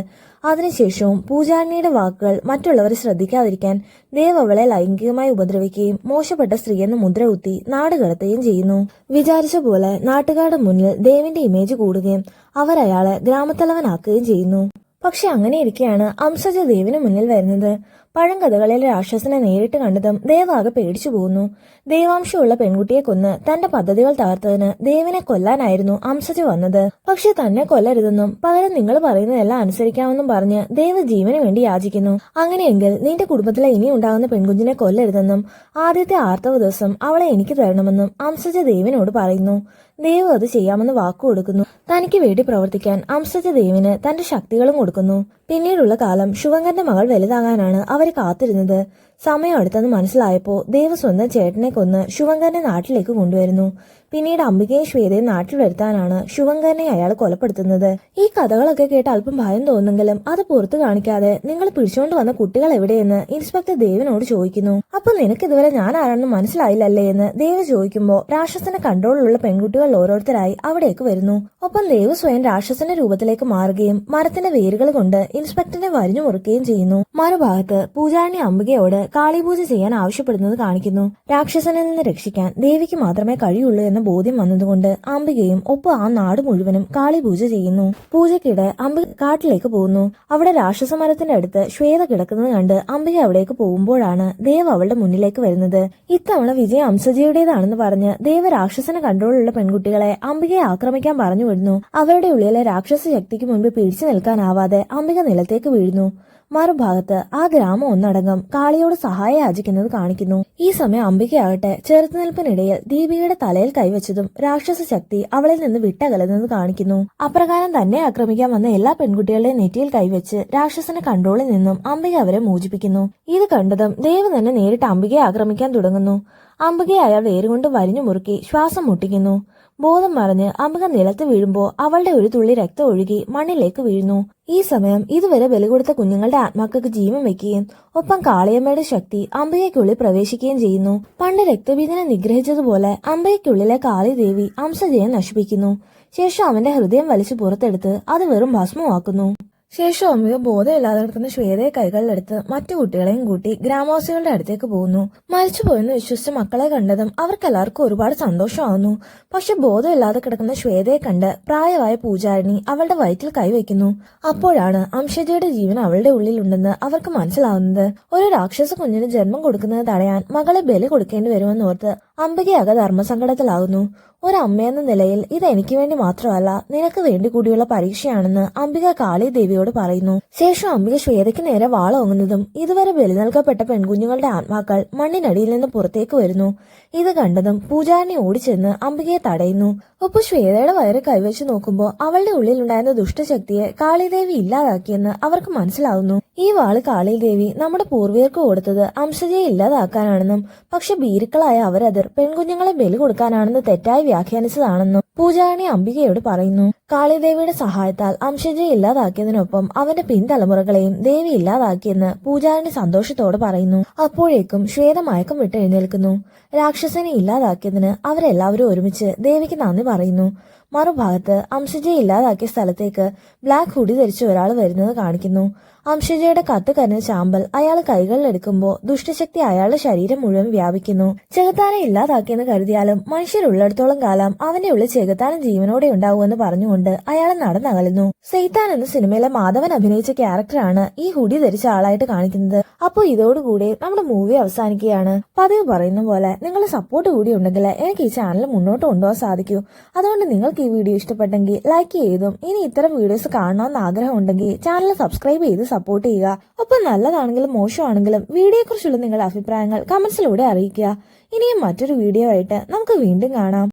അതിനുശേഷവും പൂജാരിണിയുടെ വാക്കുകൾ മറ്റുള്ളവരെ ശ്രദ്ധിക്കാതിരിക്കാൻ ദേവ് അവളെ ലൈംഗികമായി ഉപദ്രവിക്കുകയും മോശപ്പെട്ട സ്ത്രീയെന്ന് മുദ്ര കുത്തി നാട് കടത്തുകയും ചെയ്യുന്നു. വിചാരിച്ച പോലെ നാട്ടുകാരുടെ മുന്നിൽ ദേവിന്റെ ഇമേജ് കൂടുകയും അവർ അയാളെ ഗ്രാമത്തലവനാക്കുകയും ചെയ്യുന്നു. പക്ഷെ അങ്ങനെ ഇരിക്കെയാണ് അംസജ ദേവിന് മുന്നിൽ വരുന്നത്. പഴങ്കഥകളിലെ രാക്ഷസനെ നേരിട്ട് കണ്ടതും ദേവാകെ പേടിച്ചു പോകുന്നു. ദേവാംശമുള്ള പെൺകുട്ടിയെ കൊന്ന് തന്റെ പദ്ധതികൾ തകർത്തതിന് ദേവിനെ കൊല്ലാനായിരുന്നു അംസജ വന്നത്. പക്ഷെ തന്നെ കൊല്ലരുതെന്നും പകരം നിങ്ങൾ പറയുന്നതെല്ലാം അനുസരിക്കാമെന്നും പറഞ്ഞ് ദേവ് ജീവന് വേണ്ടി യാചിക്കുന്നു. അങ്ങനെയെങ്കിൽ നിന്റെ കുടുംബത്തിലെ ഇനി ഉണ്ടാകുന്ന പെൺകുഞ്ഞിനെ കൊല്ലരുതെന്നും ആദ്യത്തെ ആർത്തവ ദിവസം അവളെ എനിക്ക് തരണമെന്നും അംസജ ദേവിനോട് പറയുന്നു. ദേവ് അത് ചെയ്യാമെന്ന് വാക്കു കൊടുക്കുന്നു. തനിക്ക് വേണ്ടി പ്രവർത്തിക്കാൻ അംസജ ദേവിന് തന്റെ ശക്തികളും കൊടുക്കുന്നു. പിന്നീടുള്ള കാലം ശുഭങ്കറിന്റെ മകൾ വലുതാകാനാണ് അവർ കാത്തിരുന്നത്. സമയം അടുത്തെന്ന് മനസ്സിലായപ്പോ ദേവ് സ്വന്തം ചേട്ടനെ കൊന്ന് ശുഭങ്കറിനെ നാട്ടിലേക്ക് കൊണ്ടുവരുന്നു. പിന്നീട് അംബികയും ശ്വേതയും നാട്ടിൽ വരുത്താനാണ് ശുഭങ്കറിനെ അയാൾ കൊലപ്പെടുത്തുന്നത്. ഈ കഥകളൊക്കെ കേട്ട് അല്പം ഭയം തോന്നുമെങ്കിലും അത് പുറത്തു കാണിക്കാതെ നിങ്ങൾ പിടിച്ചുകൊണ്ട് വന്ന കുട്ടികൾ എവിടെയെന്ന് ഇൻസ്പെക്ടർ ദേവിനോട് ചോദിക്കുന്നു. അപ്പൊ നിനക്ക് ഇതുവരെ ഞാൻ ആരാണെന്ന് മനസ്സിലായില്ലല്ലേ എന്ന് ദേവ് ചോദിക്കുമ്പോൾ രാക്ഷസന്റെ കൺട്രോളിലുള്ള പെൺകുട്ടികൾ ഓരോരുത്തരായി അവിടേക്ക് വരുന്നു. ഒപ്പം ദേവ് സ്വയം രാക്ഷസന്റെ രൂപത്തിലേക്ക് മാറുകയും മരത്തിന്റെ വേരുകൾ കൊണ്ട് ഇൻസ്പെക്ടറിനെ വരിഞ്ഞു മുറുക്കുകയും ചെയ്യുന്നു. മറുഭാഗത്ത് പൂജാരിണി അംബികയോട് കാളിപൂജ ചെയ്യാൻ ആവശ്യപ്പെടുന്നത് കാണിക്കുന്നു. രാക്ഷസനിൽ നിന്ന് രക്ഷിക്കാൻ ദേവിക്ക് മാത്രമേ കഴിയുള്ളൂ എന്ന ബോധ്യം വന്നതുകൊണ്ട് അംബികയും ഒപ്പം ആ നാട് മുഴുവനും കാളിപൂജ ചെയ്യുന്നു. പൂജയ്ക്കിടെ അംബിക കാട്ടിലേക്ക് പോകുന്നു. അവിടെ രാക്ഷസ മരത്തിന്റെ അടുത്ത് ശ്വേത കിടക്കുന്നത് കണ്ട് അംബിക അവിടേക്ക് പോകുമ്പോഴാണ് ദേവ് അവളുടെ മുന്നിലേക്ക് വരുന്നത്. ഇത്തവണ വിജയം അംസജയുടേതാണെന്ന് പറഞ്ഞ് ദേവ് രാക്ഷസന കൺട്രോളിലുള്ള പെൺകുട്ടികളെ അംബികയെ ആക്രമിക്കാൻ പറഞ്ഞു വിടുന്നു. അവരുടെ ഉള്ളിലെ രാക്ഷസ ശക്തിക്ക് മുൻപ് പിടിച്ചു നിൽക്കാനാവാതെ അംബിക നിലത്തേക്ക് വീഴുന്നു. മറുഭാഗത്ത് ആ ഗ്രാമം ഒന്നടങ്കം കാളിയോട് സഹായം യാചിക്കുന്നത് കാണിക്കുന്നു. ഈ സമയം അംബികയാകട്ടെ ചെറുത്തുനിൽപ്പിനിടയിൽ ദീപികയുടെ തലയിൽ കൈവച്ചതും രാക്ഷസ ശക്തി അവളിൽ നിന്ന് വിട്ടകലുന്നത് കാണിക്കുന്നു. അപ്രകാരം തന്നെ ആക്രമിക്കാൻ വന്ന എല്ലാ പെൺകുട്ടികളുടെയും നെറ്റിയിൽ കൈവച്ച് രാക്ഷസന്റെ കൺട്രോളിൽ നിന്നും അംബിക അവരെ മോചിപ്പിക്കുന്നു. ഇത് കണ്ടതും ദേവ് തന്നെ നേരിട്ട് അംബികയെ ആക്രമിക്കാൻ തുടങ്ങുന്നു. അംബികയെ അയാൾ വേരുകൊണ്ട് വരിഞ്ഞു മുറുക്കി ശ്വാസം മുട്ടിക്കുന്നു. ബോധം മറിഞ്ഞ് അംബിക നിലത്ത് വീഴുമ്പോൾ അവളുടെ ഒരു തുള്ളി രക്തം ഒഴുകി മണ്ണിലേക്ക് വീഴുന്നു. ഈ സമയം ഇതുവരെ ബലി കൊടുത്ത കുഞ്ഞുങ്ങളുടെ ആത്മാക്കൾക്ക് ജീവൻ വെക്കുകയും ഒപ്പം കാളിയമ്മയുടെ ശക്തി അംബികയ്ക്കുള്ളിൽ പ്രവേശിക്കുകയും ചെയ്യുന്നു. പണ്ട് രക്തബീജനെ നിഗ്രഹിച്ചതുപോലെ അംബികയ്ക്കുള്ളിലെ കാളിദേവി അംശജയെ നശിപ്പിക്കുന്നു. ശേഷം അവന്റെ ഹൃദയം വലിച്ചു പുറത്തെടുത്ത് അത് വെറും ഭസ്മമാക്കുന്നു. ശേഷം അംബിക ബോധമില്ലാതെ കിടക്കുന്ന ശ്വേതയെ കൈകളിലെടുത്ത് മറ്റു കുട്ടികളെയും കൂട്ടി ഗ്രാമവാസികളുടെ അടുത്തേക്ക് പോകുന്നു. മരിച്ചുപോയെന്ന് വിശ്വസിച്ച മക്കളെ കണ്ടതും അവർക്കെല്ലാവർക്കും ഒരുപാട് സന്തോഷമാവുന്നു. പക്ഷെ ബോധമില്ലാതെ കിടക്കുന്ന ശ്വേതയെ കണ്ട് പ്രായമായ പൂജാരിണി അവളുടെ വയറ്റിൽ കൈവയ്ക്കുന്നു. അപ്പോഴാണ് അംശജയുടെ ജീവൻ അവളുടെ ഉള്ളിലുണ്ടെന്ന് അവർക്ക് മനസ്സിലാവുന്നത്. ഒരു രാക്ഷസ കുഞ്ഞിന് ജന്മം കൊടുക്കുന്നത് തടയാൻ മകളെ ബലി കൊടുക്കേണ്ടി വരുമെന്നോർത്ത് അംബികയാകെ ധർമ്മസങ്കടത്തിലാകുന്നു. ഒരമ്മയെന്ന നിലയിൽ ഇത് എനിക്ക് വേണ്ടി മാത്രമല്ല നിനക്ക് വേണ്ടി കൂടിയുള്ള പരീക്ഷയാണെന്ന് അംബിക കാളിദേവിയോട് പറയുന്നു. ശേഷം അംബിക ശ്വേതയ്ക്ക് നേരെ വാളോങ്ങുന്നതും ഇതുവരെ ബലി നൽകപ്പെട്ട പെൺകുഞ്ഞുങ്ങളുടെ ആത്മാക്കൾ മണ്ണിനടിയിൽ നിന്ന് പുറത്തേക്ക് വരുന്നു. ഇത് കണ്ടതും പൂജാരിണി ഓടിച്ചെന്ന് അംബികയെ തടയുന്നു. ഒപ്പം ശ്വേതയുടെ വയറ് കൈവച്ച് നോക്കുമ്പോൾ അവളുടെ ഉള്ളിലുണ്ടായിരുന്ന ദുഷ്ടശക്തിയെ കാളിദേവി ഇല്ലാതാക്കിയെന്ന് അവർക്ക് മനസ്സിലാവുന്നു. ഈ വാള് കാളിദേവി നമ്മുടെ പൂർവികർക്ക് കൊടുത്തത് അംശജയെ ഇല്ലാതാക്കാനാണെന്നും പക്ഷെ ഭീരുക്കളായ അവരതിർ പെൺകുഞ്ഞുങ്ങളെ ബലി കൊടുക്കാനാണെന്ന് തെറ്റായി വ്യാഖ്യാനിച്ചതാണെന്നും പൂജാരിണി അംബികയോട് പറയുന്നു. കാളിദേവിയുടെ സഹായത്താൽ അംശജയെ ഇല്ലാതാക്കിയതിനൊപ്പം അവന്റെ പിൻതലമുറകളെയും ദേവി ഇല്ലാതാക്കിയെന്ന് പൂജാരിണി സന്തോഷത്തോട് പറയുന്നു. അപ്പോഴേക്കും ശ്വേത മയക്കം വിട്ട് എഴുന്നേൽക്കുന്നു. രാക്ഷസനെ ഇല്ലാതാക്കിയതിന് അവരെല്ലാവരും ഒരുമിച്ച് ദേവിക്ക് നന്ദി പറയുന്നു. മറുഭാഗത്ത് അംശജയെ ഇല്ലാതാക്കിയ സ്ഥലത്തേക്ക് ബ്ലാക്ക് ഹുഡി ധരിച്ച ഒരാൾ വരുന്നത് കാണിക്കുന്നു. അംശജയുടെ കത്ത് കരഞ്ഞ ചാമ്പൽ അയാൾ കൈകളിലെടുക്കുമ്പോൾ ദുഷ്ടശക്തി അയാളുടെ ശരീരം മുഴുവൻ വ്യാപിക്കുന്നു. ചെകുത്താനെ ഇല്ലാതാക്കിയെന്ന് കരുതിയാലും മനുഷ്യരുള്ളിടത്തോളം കാലം അവന്റെ ഉള്ളിൽ ചെകുത്താനും ജീവനോടെ ഉണ്ടാവുമെന്ന് പറഞ്ഞുകൊണ്ട് അയാൾ നടന്നകലുന്നു. സെയ്ത്താൻ എന്ന സിനിമയിലെ മാധവൻ അഭിനയിച്ച ക്യാരക്ടറാണ് ഈ ഹുഡി ധരിച്ച ആളായിട്ട് കാണിക്കുന്നത്. അപ്പോൾ ഇതോടുകൂടി നമ്മുടെ മൂവി അവസാനിക്കുകയാണ്. പതിവ് പറയുന്ന പോലെ നിങ്ങളുടെ സപ്പോർട്ട് കൂടി ഉണ്ടെങ്കിൽ എനിക്ക് ഈ ചാനൽ മുന്നോട്ട് കൊണ്ടുപോകാൻ സാധിക്കൂ. അതുകൊണ്ട് നിങ്ങൾക്ക് ഈ വീഡിയോ ഇഷ്ടപ്പെട്ടെങ്കിൽ ലൈക്ക് ചെയ്തും ഇനി ഇത്തരം വീഡിയോസ് കാണണമെന്ന് ആഗ്രഹം ഉണ്ടെങ്കിൽ ചാനൽ സബ്സ്ക്രൈബ് ചെയ്ത് സപ്പോർട്ട് ചെയ്യുക. ഒപ്പം നല്ലതാണെങ്കിലും മോശമാണെങ്കിലും വീഡിയോയെക്കുറിച്ചുള്ള നിങ്ങളുടെ അഭിപ്രായങ്ങൾ കമന്റ്സിലൂടെ അറിയിക്കുക. ഇനിയും മറ്റൊരു വീഡിയോ ആയിട്ട് നമുക്ക് വീണ്ടും കാണാം.